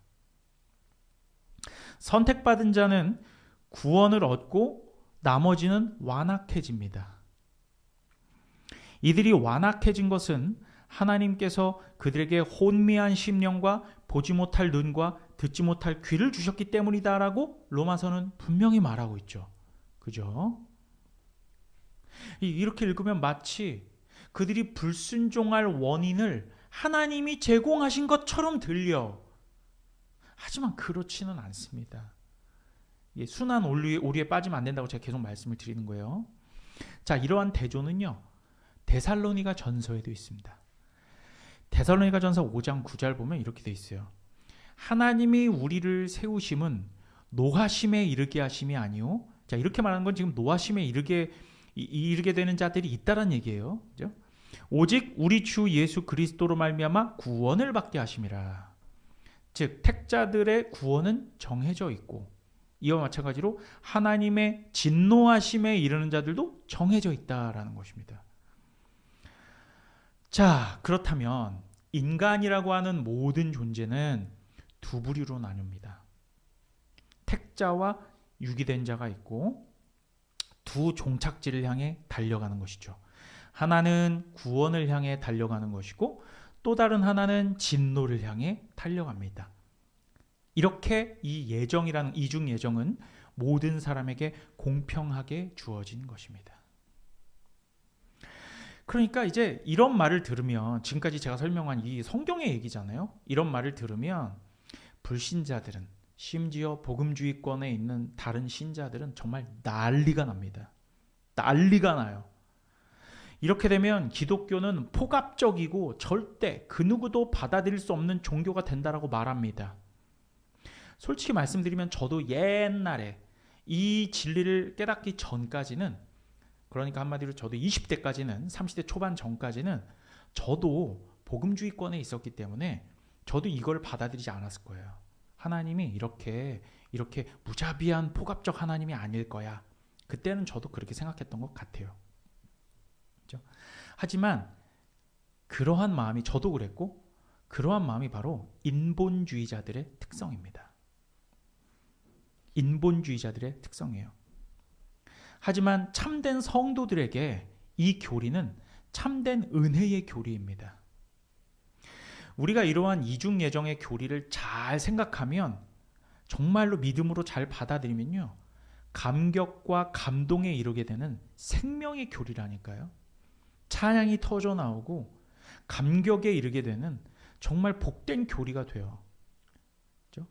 선택받은 자는 구원을 얻고 나머지는 완악해집니다. 이들이 완악해진 것은 하나님께서 그들에게 혼미한 심령과 보지 못할 눈과 듣지 못할 귀를 주셨기 때문이다라고 로마서는 분명히 말하고 있죠. 그죠? 이렇게 읽으면 마치 그들이 불순종할 원인을 하나님이 제공하신 것처럼 들려. 하지만 그렇지는 않습니다. 순한 오류에 빠지면 안 된다고 제가 계속 말씀을 드리는 거예요. 자, 이러한 대조는요, 데살로니가 전서에도 있습니다. 데살로니가 전서 5장 9절 보면 이렇게 돼 있어요. 하나님이 우리를 세우심은 노하심에 이르게 하심이 아니요. 자, 이렇게 말하는 건 지금 노하심에 이르게 되는 자들이 있다란 얘기예요. 그죠? 오직 우리 주 예수 그리스도로 말미암아 구원을 받게 하심이라. 즉 택자들의 구원은 정해져 있고, 이와 마찬가지로 하나님의 진노하심에 이르는 자들도 정해져 있다라는 것입니다. 자, 그렇다면 인간이라고 하는 모든 존재는 두 부류로 나뉩니다. 택자와 유기된 자가 있고 두 종착지를 향해 달려가는 것이죠. 하나는 구원을 향해 달려가는 것이고 또 다른 하나는 진노를 향해 달려갑니다. 이렇게 이 예정이라는 이중 예정은 모든 사람에게 공평하게 주어진 것입니다. 그러니까 이제 이런 말을 들으면, 지금까지 제가 설명한 이 성경의 얘기잖아요. 이런 말을 들으면 불신자들은, 심지어 복음주의권에 있는 다른 신자들은 정말 난리가 납니다. 난리가 나요. 이렇게 되면 기독교는 폭압적이고 절대 그 누구도 받아들일 수 없는 종교가 된다라고 말합니다. 솔직히 말씀드리면 저도 옛날에 이 진리를 깨닫기 전까지는, 그러니까 한마디로 저도 20대까지는, 30대 초반 전까지는 저도 복음주의권에 있었기 때문에 저도 이걸 받아들이지 않았을 거예요. 하나님이 이렇게 무자비한 폭압적 하나님이 아닐 거야. 그때는 저도 그렇게 생각했던 것 같아요. 그렇죠? 하지만 그러한 마음이, 저도 그랬고 그러한 마음이 바로 인본주의자들의 특성입니다. 인본주의자들의 특성이에요. 하지만 참된 성도들에게 이 교리는 참된 은혜의 교리입니다. 우리가 이러한 이중 예정의 교리를 잘 생각하면, 정말로 믿음으로 잘 받아들이면요, 감격과 감동에 이르게 되는 생명의 교리라니까요. 찬양이 터져 나오고 감격에 이르게 되는 정말 복된 교리가 돼요. 그렇죠?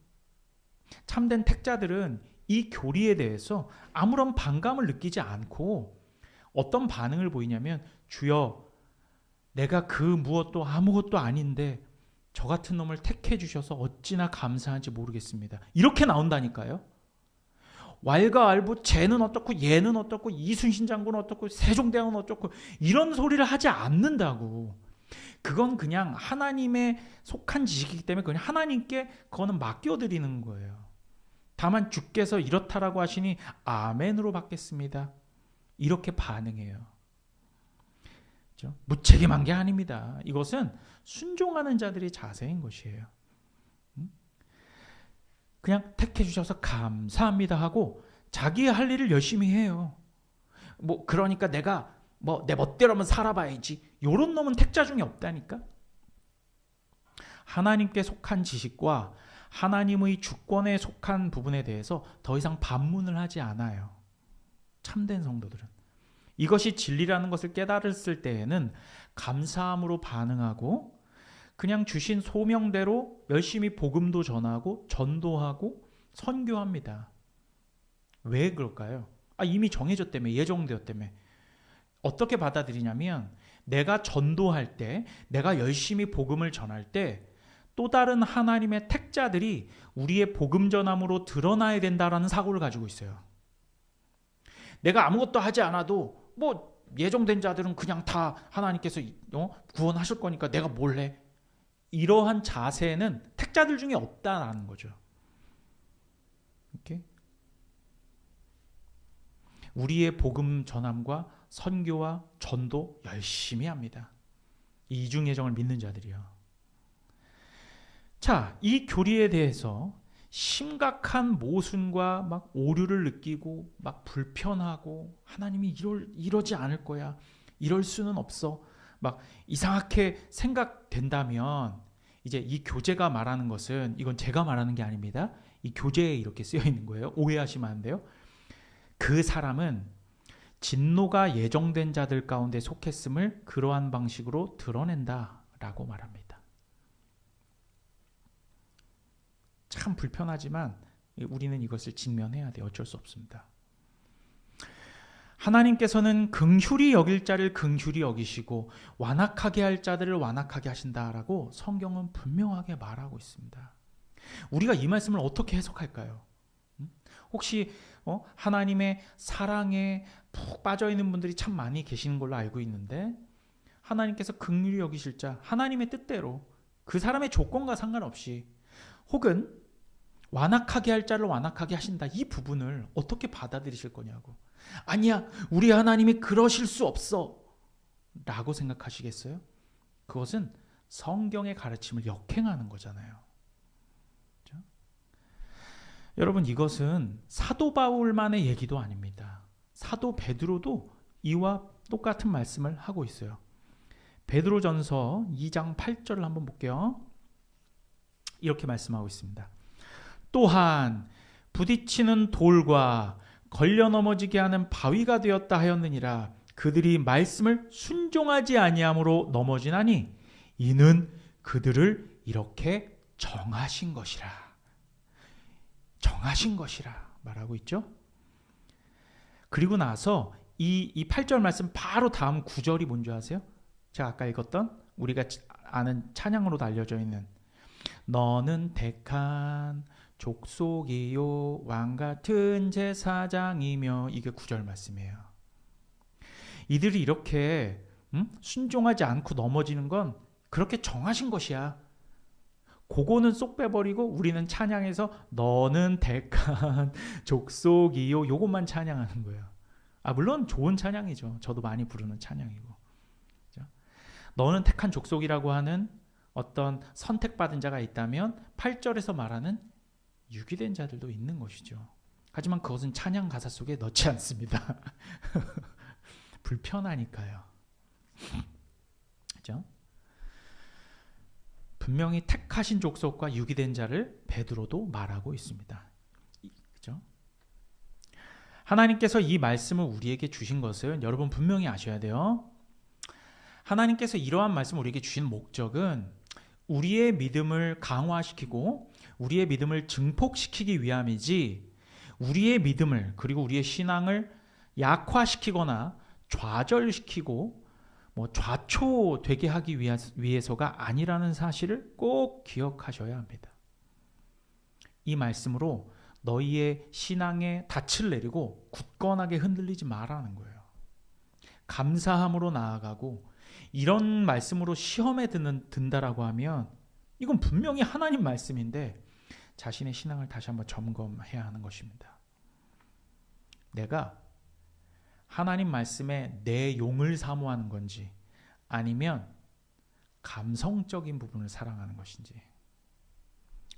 참된 택자들은 이 교리에 대해서 아무런 반감을 느끼지 않고 어떤 반응을 보이냐면, 주여, 내가 그 무엇도 아무것도 아닌데 저 같은 놈을 택해 주셔서 어찌나 감사한지 모르겠습니다. 이렇게 나온다니까요. 왈가왈부 쟤는 어떻고 얘는 어떻고 이순신 장군은 어떻고 세종대왕은 어떻고 이런 소리를 하지 않는다고. 그건 그냥 하나님에 속한 지식이기 때문에 그냥 하나님께 그거는 맡겨드리는 거예요. 다만 주께서 이렇다라고 하시니 아멘으로 받겠습니다. 이렇게 반응해요. 그렇죠? 무책임한 게 아닙니다. 이것은 순종하는 자들의 자세인 것이에요. 그냥 택해 주셔서 감사합니다 하고 자기 할 일을 열심히 해요. 그러니까 내가 내 멋대로만 살아봐야지. 이런 놈은 택자 중에 없다니까. 하나님께 속한 지식과 하나님의 주권에 속한 부분에 대해서 더 이상 반문을 하지 않아요. 참된 성도들은. 이것이 진리라는 것을 깨달았을 때에는 감사함으로 반응하고 그냥 주신 소명대로 열심히 복음도 전하고 전도하고 선교합니다. 왜 그럴까요? 이미 정해졌다며, 예정되었다며. 어떻게 받아들이냐면, 내가 전도할 때, 내가 열심히 복음을 전할 때 또 다른 하나님의 택자들이 우리의 복음 전함으로 드러나야 된다라는 사고를 가지고 있어요. 내가 아무것도 하지 않아도 예정된 자들은 그냥 다 하나님께서 구원하실 거니까 내가 뭘 해? 이러한 자세는 택자들 중에 없다라는 거죠. 이렇게 우리의 복음 전함과 선교와 전도 열심히 합니다. 이 이중 예정을 믿는 자들이요. 자, 이 교리에 대해서 심각한 모순과 오류를 느끼고 불편하고, 하나님이 이러지 않을 거야, 이럴 수는 없어, 이상하게 생각된다면, 이제 이 교재가 말하는 것은, 이건 제가 말하는 게 아닙니다. 이 교재에 이렇게 쓰여 있는 거예요. 오해하시면 안 돼요. 그 사람은 진노가 예정된 자들 가운데 속했음을 그러한 방식으로 드러낸다라고 말합니다. 참 불편하지만 우리는 이것을 직면해야 돼요. 어쩔 수 없습니다. 하나님께서는 긍휼히 여길 자를 긍휼히 여기시고 완악하게 할 자들을 완악하게 하신다라고 성경은 분명하게 말하고 있습니다. 우리가 이 말씀을 어떻게 해석할까요? 혹시 하나님의 사랑에 푹 빠져있는 분들이 참 많이 계시는 걸로 알고 있는데, 하나님께서 긍휼히 여기실 자, 하나님의 뜻대로 그 사람의 조건과 상관없이, 혹은 완악하게 할 자를 완악하게 하신다, 이 부분을 어떻게 받아들이실 거냐고. 아니야, 우리 하나님이 그러실 수 없어 라고 생각하시겠어요? 그것은 성경의 가르침을 역행하는 거잖아요. 그렇죠? 여러분, 이것은 사도 바울만의 얘기도 아닙니다. 사도 베드로도 이와 똑같은 말씀을 하고 있어요. 베드로전서 2장 8절을 한번 볼게요. 이렇게 말씀하고 있습니다. 또한 부딪히는 돌과 걸려 넘어지게 하는 바위가 되었다 하였느니라. 그들이 말씀을 순종하지 아니함으로 넘어지나니 이는 그들을 이렇게 정하신 것이라. 정하신 것이라 말하고 있죠. 그리고 나서 이 8절 말씀 바로 다음 9절이 뭔지 아세요? 제가 아까 읽었던, 우리가 아는 찬양으로도 알려져 있는 너는 택한 족속이요 왕같은 제사장이며, 이게 9절 말씀이에요. 이들이 이렇게 순종하지 않고 넘어지는 건 그렇게 정하신 것이야. 그거는 쏙 빼버리고 우리는 찬양에서 너는 택한 족속이요, 요것만 찬양하는 거예요. 물론 좋은 찬양이죠. 저도 많이 부르는 찬양이고. 그렇죠? 너는 택한 족속이라고 하는 어떤 선택받은 자가 있다면 8절에서 말하는 유기된 자들도 있는 것이죠. 하지만 그것은 찬양 가사 속에 넣지 않습니다. 불편하니까요. 그렇죠? 분명히 택하신 족속과 유기된 자를 베드로도 말하고 있습니다. 그렇죠? 하나님께서 이 말씀을 우리에게 주신 것은 여러분 분명히 아셔야 돼요. 하나님께서 이러한 말씀을 우리에게 주신 목적은 우리의 믿음을 강화시키고 우리의 믿음을 증폭시키기 위함이지, 우리의 믿음을, 그리고 우리의 신앙을 약화시키거나 좌절시키고 좌초되게 하기 위해서가 아니라는 사실을 꼭 기억하셔야 합니다. 이 말씀으로 너희의 신앙에 닻을 내리고 굳건하게 흔들리지 말라는 거예요. 감사함으로 나아가고, 이런 말씀으로 시험에 든다라고 하면 이건 분명히 하나님 말씀인데 자신의 신앙을 다시 한번 점검해야 하는 것입니다. 내가 하나님 말씀에 내 용을 사모하는 건지, 아니면 감성적인 부분을 사랑하는 것인지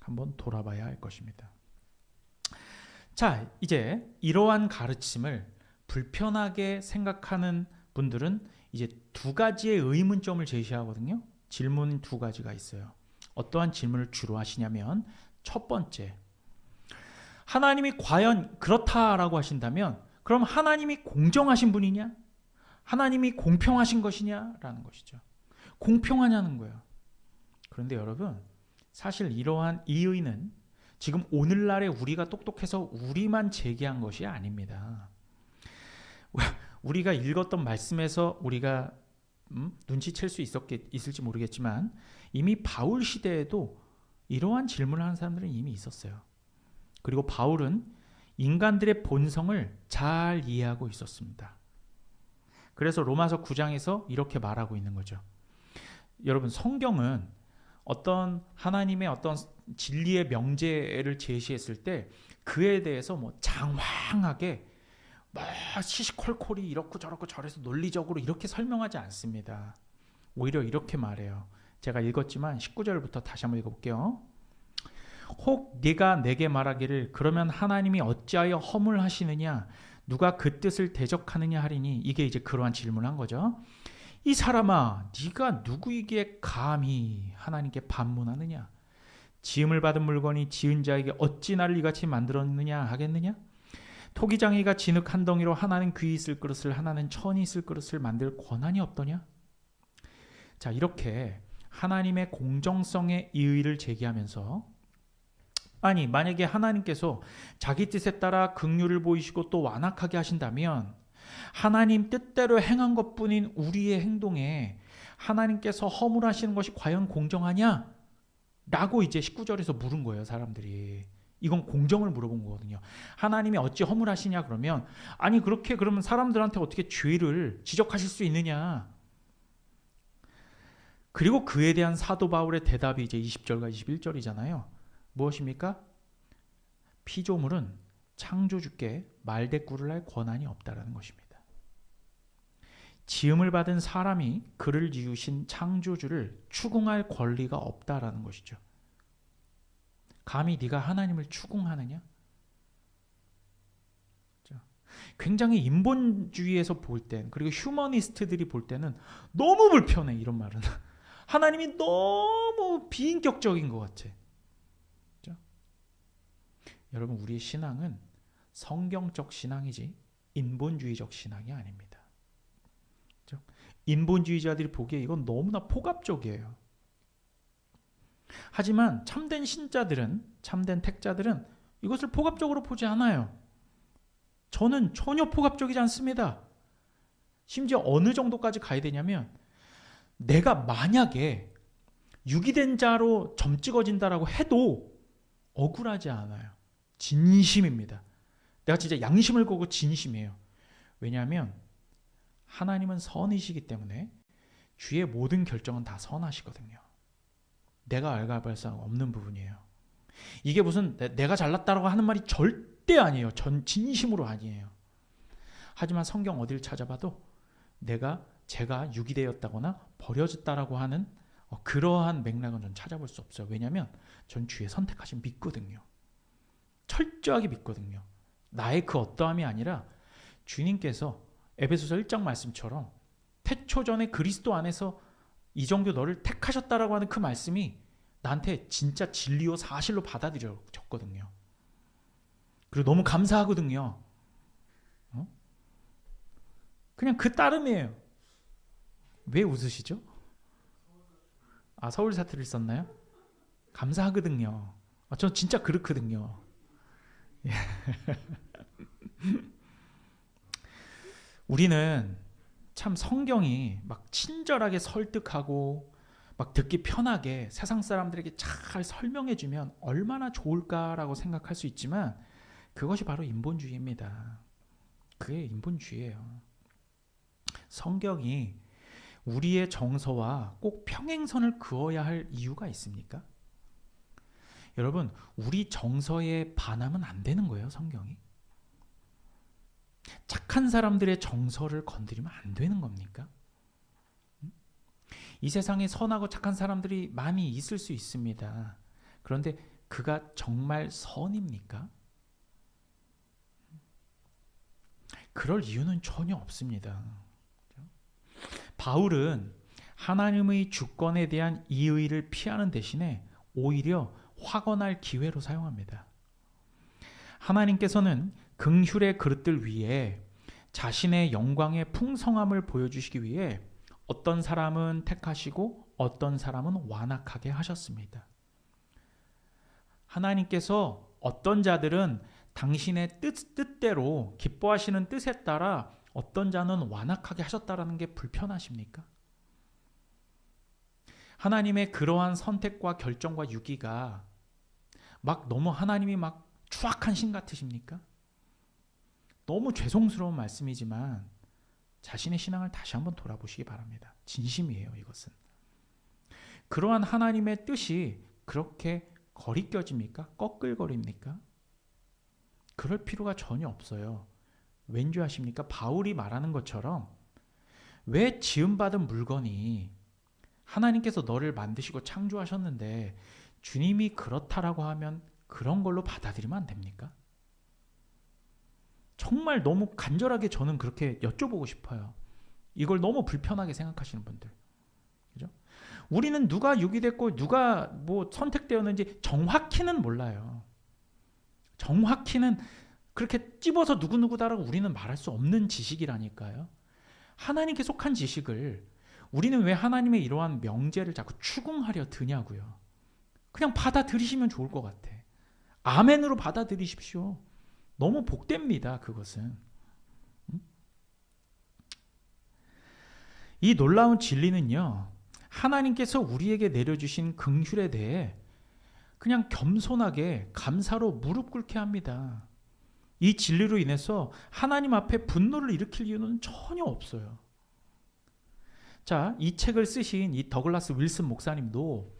한번 돌아봐야 할 것입니다. 자, 이제 이러한 가르침을 불편하게 생각하는 분들은 이제 두 가지의 의문점을 제시하거든요. 질문 두 가지가 있어요. 어떠한 질문을 주로 하시냐면, 첫 번째, 하나님이 과연 그렇다라고 하신다면 그럼 하나님이 공정하신 분이냐? 하나님이 공평하신 것이냐? 라는 것이죠. 공평하냐는 거예요. 그런데 여러분, 사실 이러한 이의는 지금 오늘날의 우리가 똑똑해서 우리만 제기한 것이 아닙니다. 우리가 읽었던 말씀에서 우리가 눈치챌 수 있을지 모르겠지만 이미 바울 시대에도 이러한 질문을 하는 사람들은 이미 있었어요. 그리고 바울은 인간들의 본성을 잘 이해하고 있었습니다. 그래서 로마서 9장에서 이렇게 말하고 있는 거죠. 여러분, 성경은 어떤 하나님의 어떤 진리의 명제를 제시했을 때 그에 대해서 장황하게 시시콜콜이 이렇고 저렇고 저래서 논리적으로 이렇게 설명하지 않습니다. 오히려 이렇게 말해요. 제가 읽었지만 19절부터 다시 한번 읽어볼게요. 혹 네가 내게 말하기를 그러면 하나님이 어찌하여 허물하시느냐, 누가 그 뜻을 대적하느냐 하리니, 이게 이제 그러한 질문을 한 거죠. 이 사람아, 네가 누구에게 감히 하나님께 반문하느냐? 지음을 받은 물건이 지은 자에게 어찌 나를 이같이 만들었느냐 하겠느냐? 토기장이가 진흙 한 덩이로 하나는 귀 있을 그릇을 하나는 천이 있을 그릇을 만들 권한이 없더냐? 자, 이렇게 하나님의 공정성의 이의를 제기하면서, 아니 만약에 하나님께서 자기 뜻에 따라 긍휼을 보이시고 또 완악하게 하신다면 하나님 뜻대로 행한 것뿐인 우리의 행동에 하나님께서 허물하시는 것이 과연 공정하냐? 라고 이제 19절에서 물은 거예요, 사람들이. 이건 공정을 물어본 거거든요. 하나님이 어찌 허물하시냐 그러면, 아니 그렇게 그러면 사람들한테 어떻게 죄를 지적하실 수 있느냐? 그리고 그에 대한 사도 바울의 대답이 이제 20절과 21절이잖아요. 무엇입니까? 피조물은 창조주께 말대꾸를 할 권한이 없다라는 것입니다. 지음을 받은 사람이 그를 지으신 창조주를 추궁할 권리가 없다라는 것이죠. 감히 네가 하나님을 추궁하느냐? 굉장히 인본주의에서 볼 땐, 그리고 휴머니스트들이 볼 때는 너무 불편해, 이런 말은. 하나님이 너무 비인격적인 것 같아. 그렇죠? 여러분, 우리의 신앙은 성경적 신앙이지 인본주의적 신앙이 아닙니다. 그렇죠? 인본주의자들이 보기에 이건 너무나 포갑적이에요. 하지만 참된 신자들은, 참된 택자들은 이것을 포갑적으로 보지 않아요. 저는 전혀 포갑적이지 않습니다. 심지어 어느 정도까지 가야 되냐면, 내가 만약에 유기된 자로 점 찍어진다라고 해도 억울하지 않아요. 진심입니다. 내가 진짜 양심을 걸고 진심이에요. 왜냐하면 하나님은 선이시기 때문에 주의 모든 결정은 다 선하시거든요. 내가 알아볼 수 없는 부분이에요. 이게 무슨 내가 잘났다라고 하는 말이 절대 아니에요. 전 진심으로 아니에요. 하지만 성경 어딜 찾아봐도 제가 유기되었다거나 버려졌다라고 하는 그러한 맥락은 전 찾아볼 수 없어요. 왜냐하면 전 주의 선택하심 믿거든요. 철저하게 믿거든요. 나의 그 어떠함이 아니라 주님께서 에베소서 1장 말씀처럼 태초 전에 그리스도 안에서 이 정도 너를 택하셨다라고 하는 그 말씀이 나한테 진짜 진리요 사실로 받아들여졌거든요. 그리고 너무 감사하거든요. 그냥 그 따름이에요. 왜 웃으시죠? 아, 서울 사투리를 썼나요? 감사하거든요. 저 진짜 그렇거든요. 우리는 참 성경이 막 친절하게 설득하고 막 듣기 편하게 세상 사람들에게 잘 설명해주면 얼마나 좋을까라고 생각할 수 있지만 그것이 바로 인본주의입니다. 그게 인본주의예요. 성경이 우리의 정서와 꼭 평행선을 그어야 할 이유가 있습니까? 여러분, 우리 정서에 반하면 안 되는 거예요, 성경이. 착한 사람들의 정서를 건드리면 안 되는 겁니까? 이 세상에 선하고 착한 사람들이 많이 있을 수 있습니다. 그런데 그가 정말 선입니까? 그럴 이유는 전혀 없습니다. 바울은 하나님의 주권에 대한 이의를 피하는 대신에 오히려 확언할 기회로 사용합니다. 하나님께서는 긍휼의 그릇들 위에 자신의 영광의 풍성함을 보여주시기 위해 어떤 사람은 택하시고 어떤 사람은 완악하게 하셨습니다. 하나님께서 어떤 자들은 당신의 뜻대로 기뻐하시는 뜻에 따라 어떤 자는 완악하게 하셨다라는 게 불편하십니까? 하나님의 그러한 선택과 결정과 유기가 막 너무 하나님이 막 추악한 신 같으십니까? 너무 죄송스러운 말씀이지만 자신의 신앙을 다시 한번 돌아보시기 바랍니다. 진심이에요, 이것은. 그러한 하나님의 뜻이 그렇게 거리껴집니까? 꺼끌거립니까? 그럴 필요가 전혀 없어요. 왠지 아십니까? 바울이 말하는 것처럼 왜 지음받은 물건이 하나님께서 너를 만드시고 창조하셨는데 주님이 그렇다라고 하면 그런 걸로 받아들이면 안 됩니까? 정말 너무 간절하게 저는 그렇게 여쭤보고 싶어요. 이걸 너무 불편하게 생각하시는 분들. 그죠? 우리는 누가 유기됐고 누가 뭐 선택되었는지 정확히는 몰라요. 정확히는 그렇게 찝어서 누구누구다라고 우리는 말할 수 없는 지식이라니까요. 하나님께 속한 지식을 우리는 왜 하나님의 이러한 명제를 자꾸 추궁하려 드냐고요. 그냥 받아들이시면 좋을 것 같아. 아멘으로 받아들이십시오. 너무 복됩니다. 그것은. 이 놀라운 진리는요, 하나님께서 우리에게 내려주신 긍휼에 대해 그냥 겸손하게 감사로 무릎 꿇게 합니다. 이 진리로 인해서 하나님 앞에 분노를 일으킬 이유는 전혀 없어요. 자, 이 책을 쓰신 이 더글라스 윌슨 목사님도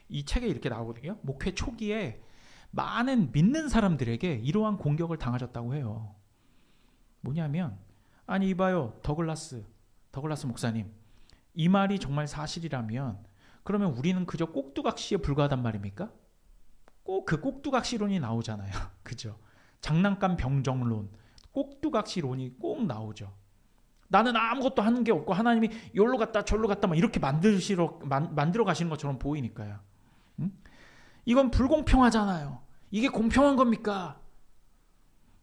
이 책에 이렇게 나오거든요. 목회 초기에 많은 믿는 사람들에게 이러한 공격을 당하셨다고 해요. 뭐냐면, 아니 이봐요, 더글라스 목사님, 이 말이 정말 사실이라면 그러면 우리는 그저 꼭두각시에 불과하단 말입니까? 꼭 그 꼭두각시론이 나오잖아요. 그죠? 장난감 병정론, 꼭두각시론이 꼭 나오죠. 나는 아무것도 하는 게 없고 하나님이 여기로 갔다 저기로 갔다 막 이렇게 만들어 가시는 것처럼 보이니까요. 이건 불공평하잖아요. 이게 공평한 겁니까?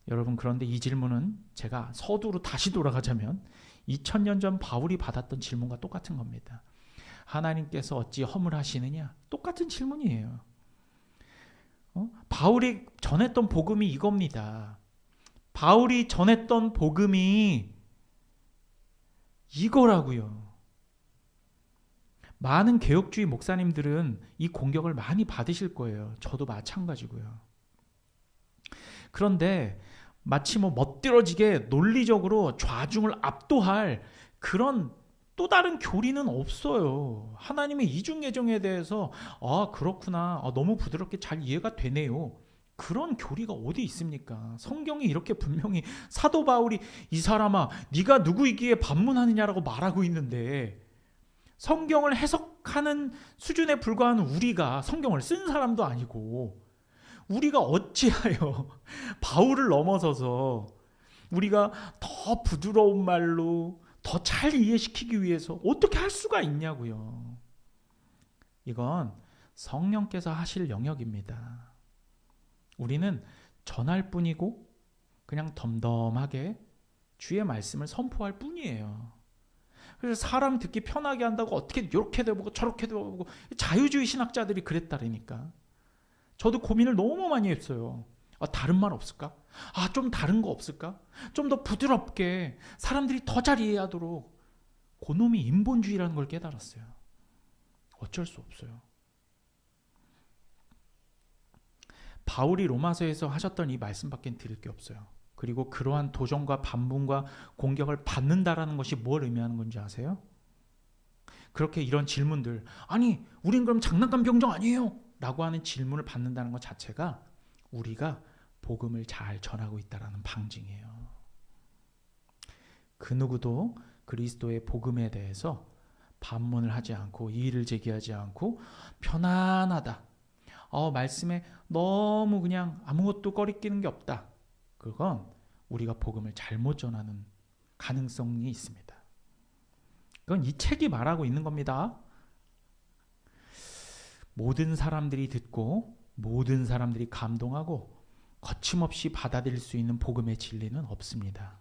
여러분, 그런데 이 질문은 제가 서두로 다시 돌아가자면 2000년 전 바울이 받았던 질문과 똑같은 겁니다. 하나님께서 어찌 허물하시느냐? 똑같은 질문이에요. 바울이 전했던 복음이 이겁니다. 바울이 전했던 복음이 이거라고요. 많은 개혁주의 목사님들은 이 공격을 많이 받으실 거예요. 저도 마찬가지고요. 그런데 마치 멋들어지게 논리적으로 좌중을 압도할 그런 또 다른 교리는 없어요. 하나님의 이중 예정에 대해서 그렇구나, 너무 부드럽게 잘 이해가 되네요. 그런 교리가 어디 있습니까? 성경이 이렇게 분명히 사도 바울이 이 사람아 네가 누구이기에 반문하느냐라고 말하고 있는데, 성경을 해석하는 수준에 불과한 우리가, 성경을 쓴 사람도 아니고 우리가 어찌하여 바울을 넘어서서 우리가 더 부드러운 말로 더 잘 이해시키기 위해서 어떻게 할 수가 있냐고요. 이건 성령께서 하실 영역입니다. 우리는 전할 뿐이고 그냥 덤덤하게 주의 말씀을 선포할 뿐이에요. 그래서 사람 듣기 편하게 한다고 어떻게 이렇게도 해보고 저렇게도 해보고, 자유주의 신학자들이 그랬다니까. 저도 고민을 너무 많이 했어요. 다른 말 없을까? 좀 다른 거 없을까? 좀 더 부드럽게 사람들이 더 잘 이해하도록. 그놈이 인본주의라는 걸 깨달았어요. 어쩔 수 없어요. 바울이 로마서에서 하셨던 이 말씀밖에 드릴 게 없어요. 그리고 그러한 도전과 반문과 공격을 받는다라는 것이 뭘 의미하는 건지 아세요? 그렇게 이런 질문들, 아니 우린 그럼 장난감 병정 아니에요? 라고 하는 질문을 받는다는 것 자체가 우리가 복음을 잘 전하고 있다는 방증이에요. 그 누구도 그리스도의 복음에 대해서 반문을 하지 않고 이의를 제기하지 않고 편안하다, 말씀에 너무 그냥 아무것도 꺼리끼는 게 없다, 그건 우리가 복음을 잘못 전하는 가능성이 있습니다. 그건 이 책이 말하고 있는 겁니다. 모든 사람들이 듣고 모든 사람들이 감동하고 거침없이 받아들일 수 있는 복음의 진리는 없습니다.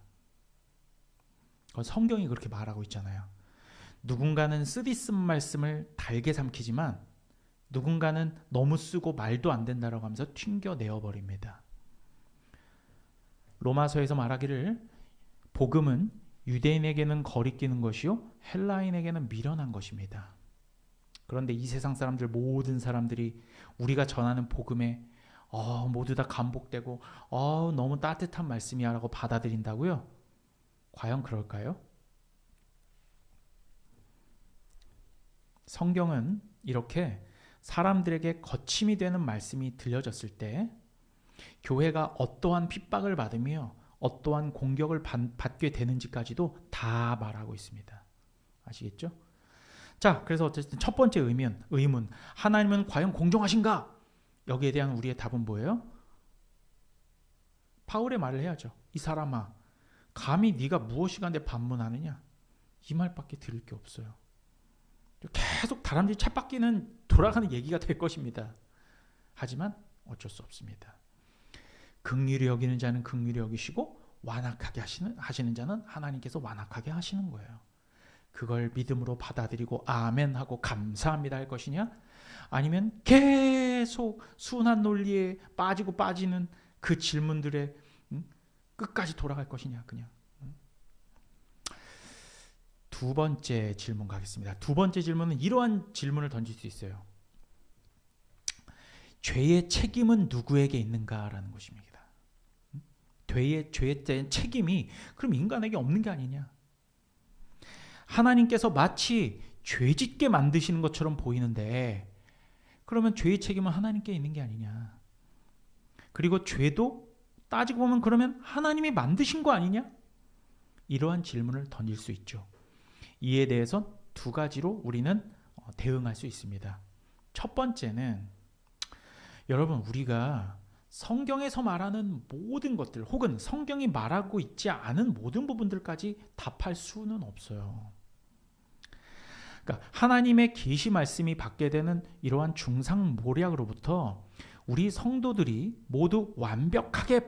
그건 성경이 그렇게 말하고 있잖아요. 누군가는 쓰디쓴 말씀을 달게 삼키지만 누군가는 너무 쓰고 말도 안 된다라고 하면서 튕겨내어버립니다. 로마서에서 말하기를 복음은 유대인에게는 거리끼는 것이요 헬라인에게는 미련한 것입니다. 그런데 이 세상 사람들, 모든 사람들이 우리가 전하는 복음에 모두 다 감복되고 너무 따뜻한 말씀이야 라고 받아들인다고요? 과연 그럴까요? 성경은 이렇게 사람들에게 거침이 되는 말씀이 들려졌을 때 교회가 어떠한 핍박을 받으며 어떠한 공격을 받게 되는지까지도 다 말하고 있습니다. 아시겠죠? 자, 그래서 어쨌든 첫 번째 의문, 하나님은 과연 공정하신가? 여기에 대한 우리의 답은 뭐예요? 바울의 말을 해야죠. 이 사람아, 감히 네가 무엇이가 내 반문하느냐? 이 말밖에 들을 게 없어요. 계속 사람들이 쳇바퀴는 돌아가는 얘기가 될 것입니다. 하지만 어쩔 수 없습니다. 긍휼히 여기는 자는 긍휼히 여기시고 완악하게 하시는 자는 하나님께서 완악하게 하시는 거예요. 그걸 믿음으로 받아들이고 아멘 하고 감사합니다 할 것이냐? 아니면 계속 순한 논리에 빠지고 빠지는 그 질문들에 끝까지 돌아갈 것이냐 그냥. 두 번째 질문 가겠습니다. 두 번째 질문은 이러한 질문을 던질 수 있어요. 죄의 책임은 누구에게 있는가라는 것입니다. 죄에 대한 책임이 그럼 인간에게 없는 게 아니냐? 하나님께서 마치 죄짓게 만드시는 것처럼 보이는데 그러면 죄의 책임은 하나님께 있는 게 아니냐? 그리고 죄도 따지고 보면 그러면 하나님이 만드신 거 아니냐? 이러한 질문을 던질 수 있죠. 이에 대해서 두 가지로 우리는 대응할 수 있습니다. 첫 번째는 여러분 우리가 성경에서 말하는 모든 것들 혹은 성경이 말하고 있지 않은 모든 부분들까지 답할 수는 없어요. 그러니까 하나님의 계시 말씀이 받게 되는 이러한 중상모략으로부터 우리 성도들이 모두 완벽하게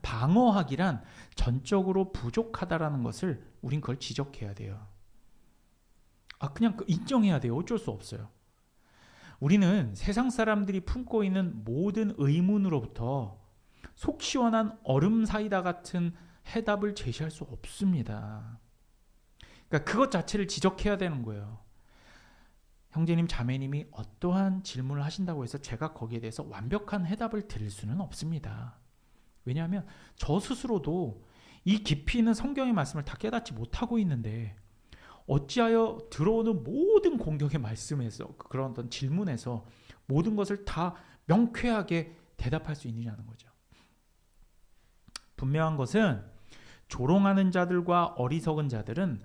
방어하기란 전적으로 부족하다라는 것을 우린 그걸 지적해야 돼요. 그냥 인정해야 돼요. 어쩔 수 없어요. 우리는 세상 사람들이 품고 있는 모든 의문으로부터 속 시원한 얼음 사이다 같은 해답을 제시할 수 없습니다. 그러니까 그것 자체를 지적해야 되는 거예요. 형제님, 자매님이 어떠한 질문을 하신다고 해서 제가 거기에 대해서 완벽한 해답을 드릴 수는 없습니다. 왜냐하면 저 스스로도 이 깊이 있는 성경의 말씀을 다 깨닫지 못하고 있는데 어찌하여 들어오는 모든 공격의 말씀에서 그런 어떤 질문에서 모든 것을 다 명쾌하게 대답할 수 있느냐는 거죠. 분명한 것은 조롱하는 자들과 어리석은 자들은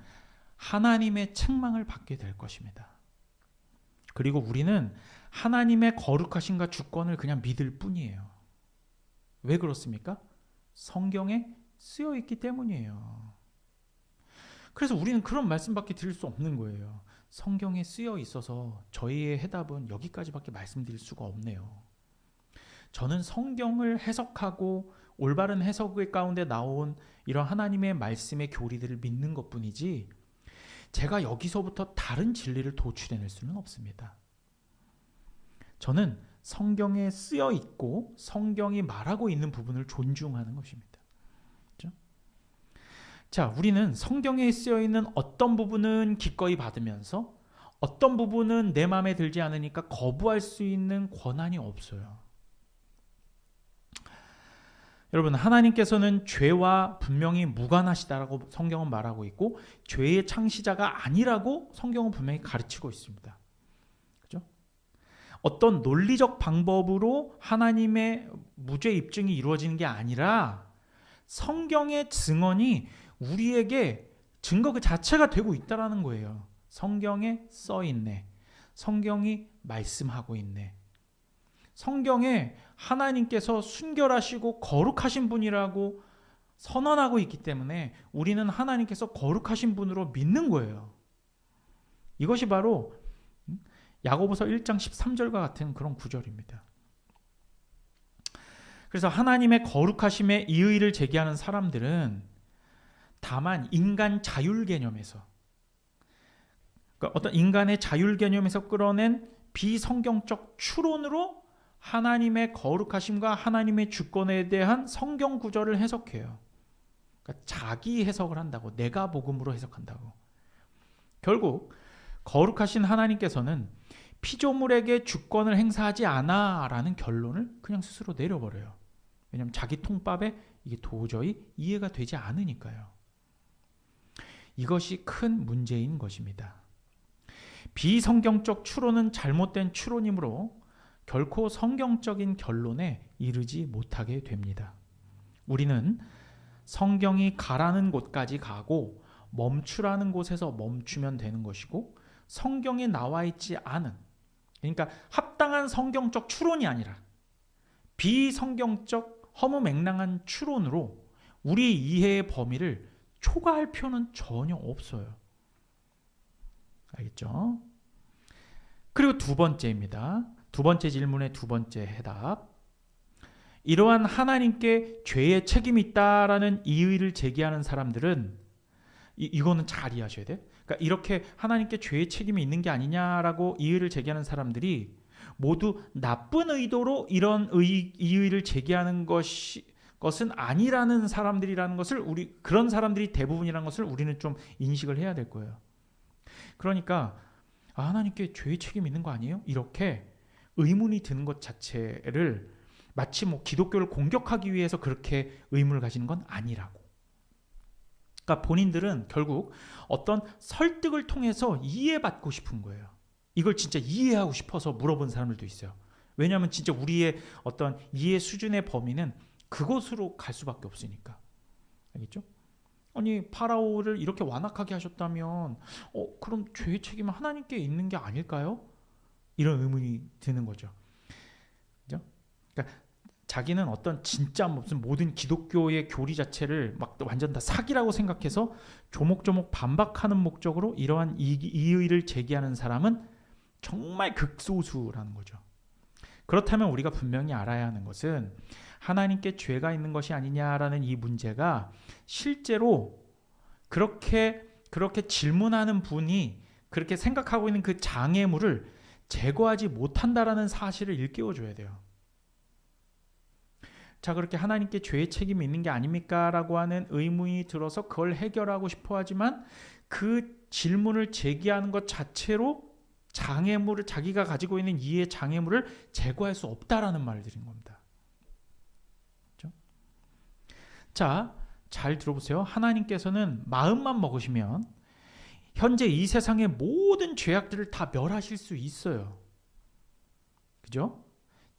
하나님의 책망을 받게 될 것입니다. 그리고 우리는 하나님의 거룩하심과 주권을 그냥 믿을 뿐이에요. 왜 그렇습니까? 성경에 쓰여 있기 때문이에요. 그래서 우리는 그런 말씀밖에 드릴 수 없는 거예요. 성경에 쓰여 있어서 저희의 해답은 여기까지밖에 말씀드릴 수가 없네요. 저는 성경을 해석하고 올바른 해석 가운데 나온 이런 하나님의 말씀의 교리들을 믿는 것뿐이지 제가 여기서부터 다른 진리를 도출해낼 수는 없습니다. 저는 성경에 쓰여 있고 성경이 말하고 있는 부분을 존중하는 것입니다. 자, 우리는 성경에 쓰여 있는 어떤 부분은 기꺼이 받으면서 어떤 부분은 내 마음에 들지 않으니까 거부할 수 있는 권한이 없어요. 여러분, 하나님께서는 죄와 분명히 무관하시다라고 성경은 말하고 있고 죄의 창시자가 아니라고 성경은 분명히 가르치고 있습니다. 그렇죠? 어떤 논리적 방법으로 하나님의 무죄 입증이 이루어지는 게 아니라 성경의 증언이 우리에게 증거 그 자체가 되고 있다라는 거예요. 성경에 써 있네. 성경이 말씀하고 있네. 성경에 하나님께서 순결하시고 거룩하신 분이라고 선언하고 있기 때문에 우리는 하나님께서 거룩하신 분으로 믿는 거예요. 이것이 바로 야고보서 1장 13절과 같은 그런 구절입니다. 그래서 하나님의 거룩하심에 이의를 제기하는 사람들은 다만 인간 자율 개념에서 그러니까 어떤 인간의 자율 개념에서 끌어낸 비성경적 추론으로 하나님의 거룩하심과 하나님의 주권에 대한 성경 구절을 해석해요. 그러니까 자기 해석을 한다고, 내가 복음으로 해석한다고. 결국 거룩하신 하나님께서는 피조물에게 주권을 행사하지 않아라는 결론을 그냥 스스로 내려버려요. 왜냐하면 자기 통밥에 이게 도저히 이해가 되지 않으니까요. 이것이 큰 문제인 것입니다. 비성경적 추론은 잘못된 추론이므로 결코 성경적인 결론에 이르지 못하게 됩니다. 우리는 성경이 가라는 곳까지 가고 멈추라는 곳에서 멈추면 되는 것이고 성경에 나와 있지 않은, 그러니까 합당한 성경적 추론이 아니라 비성경적 허무맹랑한 추론으로 우리 이해의 범위를 초과할 필요는 전혀 없어요. 알겠죠? 그리고 두 번째입니다. 두 번째 질문의 두 번째 해답. 이러한 하나님께 죄의 책임이 있다라는 이의를 제기하는 사람들은 이거는 잘 이해하셔야 돼요. 그러니까 이렇게 하나님께 죄의 책임이 있는 게 아니냐라고 이의를 제기하는 사람들이 모두 나쁜 의도로 이런 이의를 제기하는 것은 아니라는 사람들이라는 것을 그런 사람들이 대부분이라는 것을 우리는 좀 인식을 해야 될 거예요. 그러니까 하나님께 죄의 책임이 있는 거 아니에요? 이렇게 의문이 드는 것 자체를 마치 기독교를 공격하기 위해서 그렇게 의문을 가지는 건 아니라고. 그러니까 본인들은 결국 어떤 설득을 통해서 이해받고 싶은 거예요. 이걸 진짜 이해하고 싶어서 물어본 사람들도 있어요. 왜냐하면 진짜 우리의 어떤 이해 수준의 범위는 그곳으로 갈 수밖에 없으니까. 알겠죠? 아니 파라오를 이렇게 완악하게 하셨다면 그럼 죄의 책임은 하나님께 있는 게 아닐까요? 이런 의문이 드는 거죠. 그죠? 그러니까 자기는 어떤 진짜 무슨 모든 기독교의 교리 자체를 막 완전 다 사기라고 생각해서 조목조목 반박하는 목적으로 이러한 이의를 제기하는 사람은 정말 극소수라는 거죠. 그렇다면 우리가 분명히 알아야 하는 것은 하나님께 죄가 있는 것이 아니냐라는 이 문제가 실제로 그렇게 질문하는 분이 그렇게 생각하고 있는 그 장애물을 제거하지 못한다라는 사실을 일깨워줘야 돼요. 자, 그렇게 하나님께 죄의 책임이 있는 게 아닙니까? 라고 하는 의문이 들어서 그걸 해결하고 싶어 하지만 그 질문을 제기하는 것 자체로 장애물을 자기가 가지고 있는 이해 장애물을 제거할 수 없다라는 말을 드린 겁니다. 그렇죠? 자, 잘 들어보세요. 하나님께서는 마음만 먹으시면 현재 이 세상의 모든 죄악들을 다 멸하실 수 있어요. 그죠?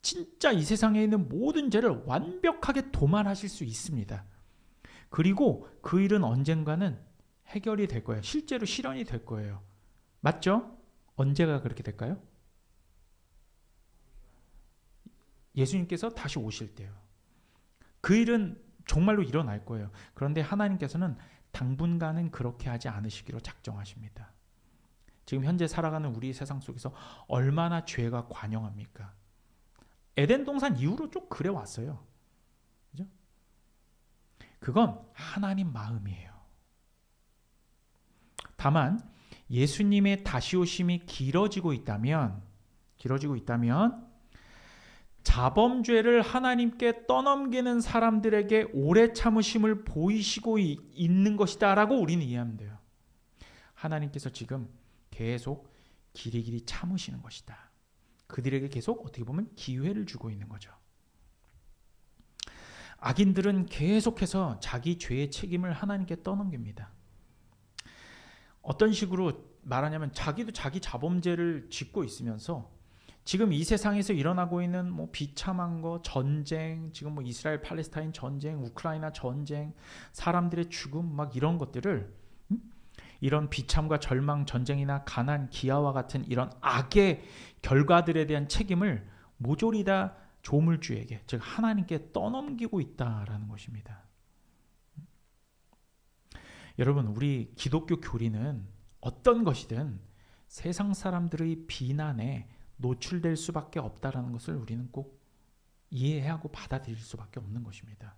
진짜 이 세상에 있는 모든 죄를 완벽하게 도말하실 수 있습니다. 그리고 그 일은 언젠가는 해결이 될 거예요. 실제로 실현이 될 거예요. 맞죠? 언제가 그렇게 될까요? 예수님께서 다시 오실 때요. 그 일은 정말로 일어날 거예요. 그런데 하나님께서는 당분간은 그렇게 하지 않으시기로 작정하십니다. 지금 현재 살아가는 우리 세상 속에서 얼마나 죄가 관영합니까? 에덴 동산 이후로 쭉 그래 왔어요. 그죠? 그건 하나님 마음이에요. 다만 예수님의 다시 오심이 길어지고 있다면 자범죄를 하나님께 떠넘기는 사람들에게 오래 참으심을 보이시고 있는 것이다라고 우리는 이해하면 돼요. 하나님께서 지금 계속 길이길이 참으시는 것이다. 그들에게 계속 어떻게 보면 기회를 주고 있는 거죠. 악인들은 계속해서 자기 죄의 책임을 하나님께 떠넘깁니다. 어떤 식으로 말하냐면 자기도 자기 자범죄를 짓고 있으면서 지금 이 세상에서 일어나고 있는 비참한 거, 전쟁, 지금 이스라엘 팔레스타인 전쟁, 우크라이나 전쟁, 사람들의 죽음 이런 것들을 이런 비참과 절망, 전쟁이나 가난, 기아와 같은 이런 악의 결과들에 대한 책임을 모조리 다 조물주에게, 즉 하나님께 떠넘기고 있다라는 것입니다. 여러분, 우리 기독교 교리는 어떤 것이든 세상 사람들의 비난에 노출될 수밖에 없다라는 것을 우리는 꼭 이해하고 받아들일 수밖에 없는 것입니다.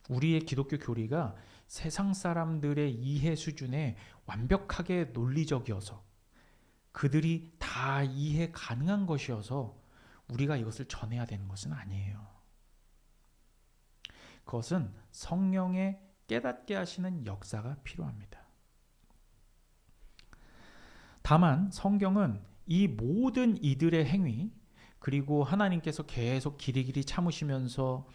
우리의 기독교 교리가 세상 사람들의 이해 수준에 완벽하게 논리적이어서 그들이 다 이해 가능한 것이어서 우리가 이것을 전해야 되는 것은 아니에요. 그것은 성령의 깨닫게 하시는 역사가 필요합니다. 다만 성경은 이 모든 이들의 행위, 그리고 하나님께서 계속 길이길이 참으시면서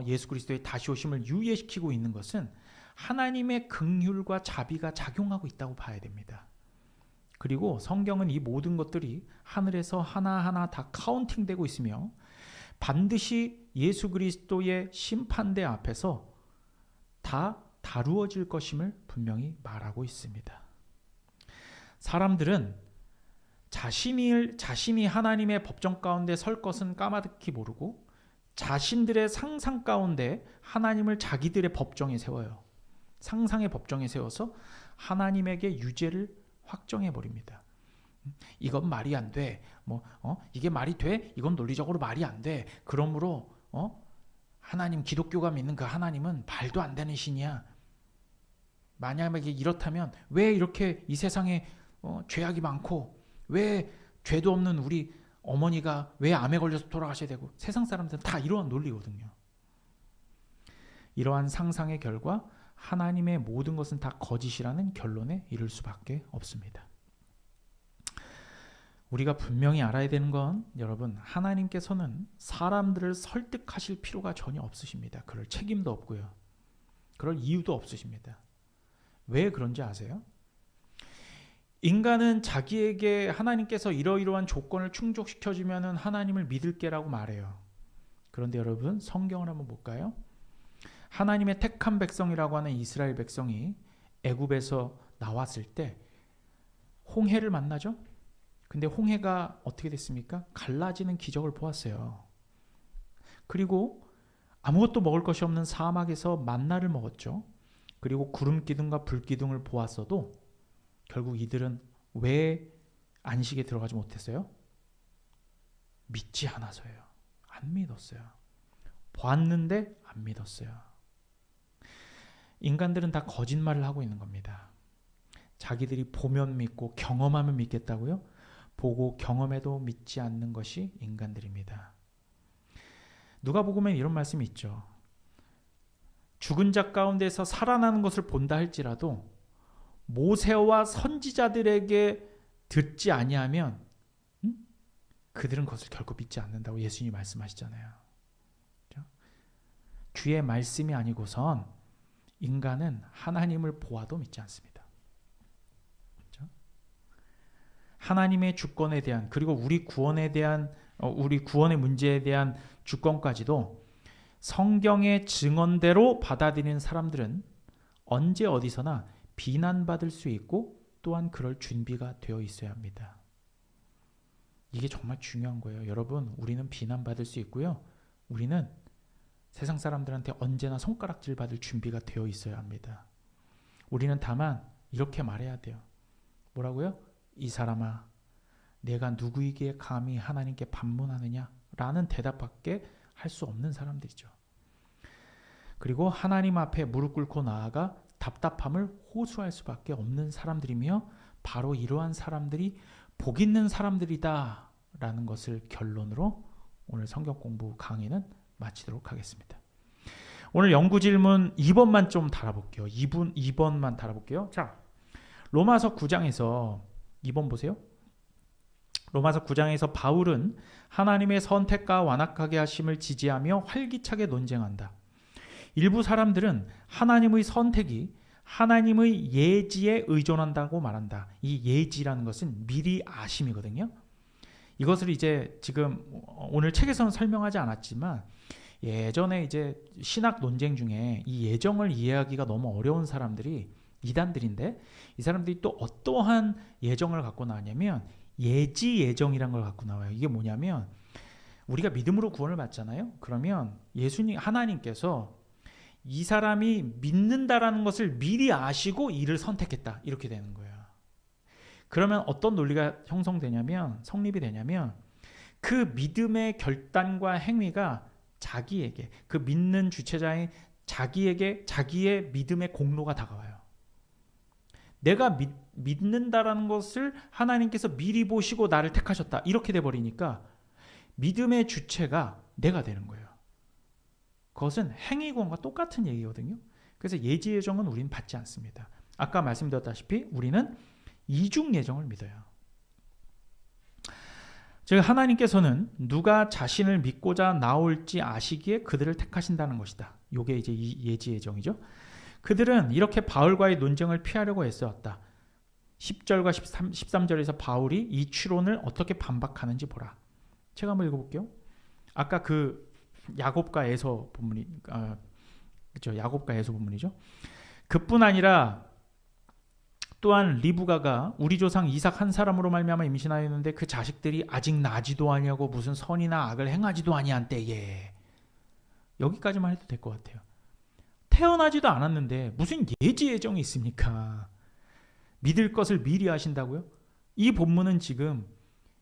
예수 그리스도의 다시 오심을 유예시키고 있는 것은 하나님의 긍휼과 자비가 작용하고 있다고 봐야 됩니다. 그리고 성경은 이 모든 것들이 하늘에서 하나하나 다 카운팅되고 있으며 반드시 예수 그리스도의 심판대 앞에서 다 다루어질 것임을 분명히 말하고 있습니다. 사람들은 자신이 하나님의 법정 가운데 설 것은 까마득히 모르고 자신들의 상상 가운데 하나님을 자기들의 법정에 세워요. 상상의 법정에 세워서 하나님에게 유죄를 확정해 버립니다. 이건 말이 안 돼. 이게 말이 돼? 이건 논리적으로 말이 안 돼. 그러므로 하나님, 기독교가 믿는 그 하나님은 말도 안 되는 신이야. 만약에 이렇다면 왜 이렇게 이 세상에 죄악이 많고 왜 죄도 없는 우리 어머니가 왜 암에 걸려서 돌아가셔야 되고, 세상 사람들은 다 이러한 논리거든요. 이러한 상상의 결과 하나님의 모든 것은 다 거짓이라는 결론에 이를 수밖에 없습니다. 우리가 분명히 알아야 되는 건, 여러분, 하나님께서는 사람들을 설득하실 필요가 전혀 없으십니다. 그럴 책임도 없고요. 그럴 이유도 없으십니다. 왜 그런지 아세요? 인간은 자기에게 하나님께서 이러이러한 조건을 충족시켜주면 하나님을 믿을게라고 말해요. 그런데 여러분, 성경을 한번 볼까요? 하나님의 택한 백성이라고 하는 이스라엘 백성이 애굽에서 나왔을 때 홍해를 만나죠? 근데 홍해가 어떻게 됐습니까? 갈라지는 기적을 보았어요. 그리고 아무것도 먹을 것이 없는 사막에서 만나를 먹었죠. 그리고 구름 기둥과 불 기둥을 보았어도 결국 이들은 왜 안식에 들어가지 못했어요? 믿지 않아서예요. 안 믿었어요. 보았는데 안 믿었어요. 인간들은 다 거짓말을 하고 있는 겁니다. 자기들이 보면 믿고 경험하면 믿겠다고요? 보고 경험해도 믿지 않는 것이 인간들입니다. 누가복음에 이런 말씀이 있죠. 죽은 자 가운데서 살아나는 것을 본다 할지라도 모세와 선지자들에게 듣지 아니하면 그들은 그것을 결코 믿지 않는다고 예수님이 말씀하시잖아요. 그렇죠? 주의 말씀이 아니고선 인간은 하나님을 보아도 믿지 않습니다. 그렇죠? 하나님의 주권에 대한, 그리고 우리 구원에 대한, 우리 구원의 문제에 대한 주권까지도 성경의 증언대로 받아들이는 사람들은 언제 어디서나 비난받을 수 있고 또한 그럴 준비가 되어 있어야 합니다. 이게 정말 중요한 거예요. 여러분, 우리는 비난받을 수 있고요. 우리는 세상 사람들한테 언제나 손가락질 받을 준비가 되어 있어야 합니다. 우리는 다만 이렇게 말해야 돼요. 뭐라고요? 이 사람아, 내가 누구이기에 감히 하나님께 반문하느냐? 라는 대답밖에 할 수 없는 사람들이죠. 그리고 하나님 앞에 무릎 꿇고 나아가 답답함을 호소할 수밖에 없는 사람들이며, 바로 이러한 사람들이 복 있는 사람들이다 라는 것을 결론으로 오늘 성경 공부 강의는 마치도록 하겠습니다. 오늘 연구 질문 2번만 좀 달아볼게요. 2번만 달아볼게요. 자, 로마서 9장에서 2번 보세요. 로마서 9장에서 바울은 하나님의 선택과 완악하게 하심을 지지하며 활기차게 논쟁한다. 일부 사람들은 하나님의 선택이 하나님의 예지에 의존한다고 말한다. 이 예지라는 것은 미리 아심이거든요. 이것을 이제 지금 오늘 책에서는 설명하지 않았지만 예전에 이제 신학 논쟁 중에 이 예정을 이해하기가 너무 어려운 사람들이 이단들인데, 이 사람들이 또 어떠한 예정을 갖고 나왔냐면 예지 예정이란 걸 갖고 나와요. 이게 뭐냐면 우리가 믿음으로 구원을 받잖아요. 그러면 하나님께서 이 사람이 믿는다라는 것을 미리 아시고 이를 선택했다, 이렇게 되는 거예요. 그러면 어떤 논리가 형성되냐면, 성립이 되냐면, 그 믿음의 결단과 행위가 자기에게, 그 믿는 주체자인 자기에게 자기의 믿음의 공로가 다가와요. 내가 믿는다라는 것을 하나님께서 미리 보시고 나를 택하셨다, 이렇게 돼버리니까 믿음의 주체가 내가 되는 거예요. 그것은 행위권과 똑같은 얘기거든요. 그래서 예지 예정은 우리는 받지 않습니다. 아까 말씀드렸다시피 우리는 이중 예정을 믿어요. 즉 하나님께서는 누가 자신을 믿고자 나올지 아시기에 그들을 택하신다는 것이다. 이게 이제 예지 예정이죠. 그들은 이렇게 바울과의 논쟁을 피하려고 애쓰었다. 10절과 13절에서 바울이 이 추론을 어떻게 반박하는지 보라. 제가 한번 읽어볼게요. 아까 그 야곱과 에서 본문이, 그렇죠? 야곱과 에서 본문이죠. 그뿐 아니라 또한 리브가가 우리 조상 이삭 한 사람으로 말미암아 임신하였는데 그 자식들이 아직 나지도 아니하고 무슨 선이나 악을 행하지도 아니한 때에, 여기까지만 해도 될 것 같아요. 태어나지도 않았는데 무슨 예지 예정이 있습니까? 믿을 것을 미리 하신다고요? 이 본문은 지금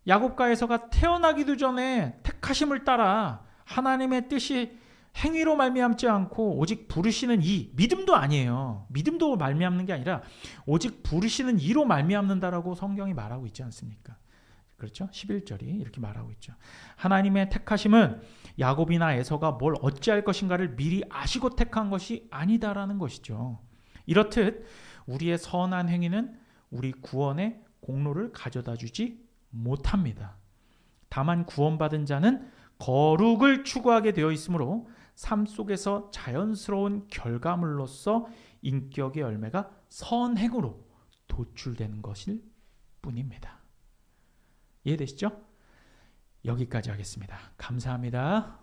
야곱과 에서가 태어나기도 전에 택하심을 따라 하나님의 뜻이 행위로 말미암지 않고 오직 부르시는 이, 믿음도 아니에요. 믿음도 말미암는 게 아니라 오직 부르시는 이로 말미암는다라고 성경이 말하고 있지 않습니까? 그렇죠? 11절이 이렇게 말하고 있죠. 하나님의 택하심은 야곱이나 에서가 뭘 어찌할 것인가를 미리 아시고 택한 것이 아니다라는 것이죠. 이렇듯 우리의 선한 행위는 우리 구원의 공로를 가져다 주지 못합니다. 다만 구원받은 자는 거룩을 추구하게 되어 있으므로 삶 속에서 자연스러운 결과물로서 인격의 열매가 선행으로 도출되는 것일 뿐입니다. 이해되시죠? 여기까지 하겠습니다. 감사합니다.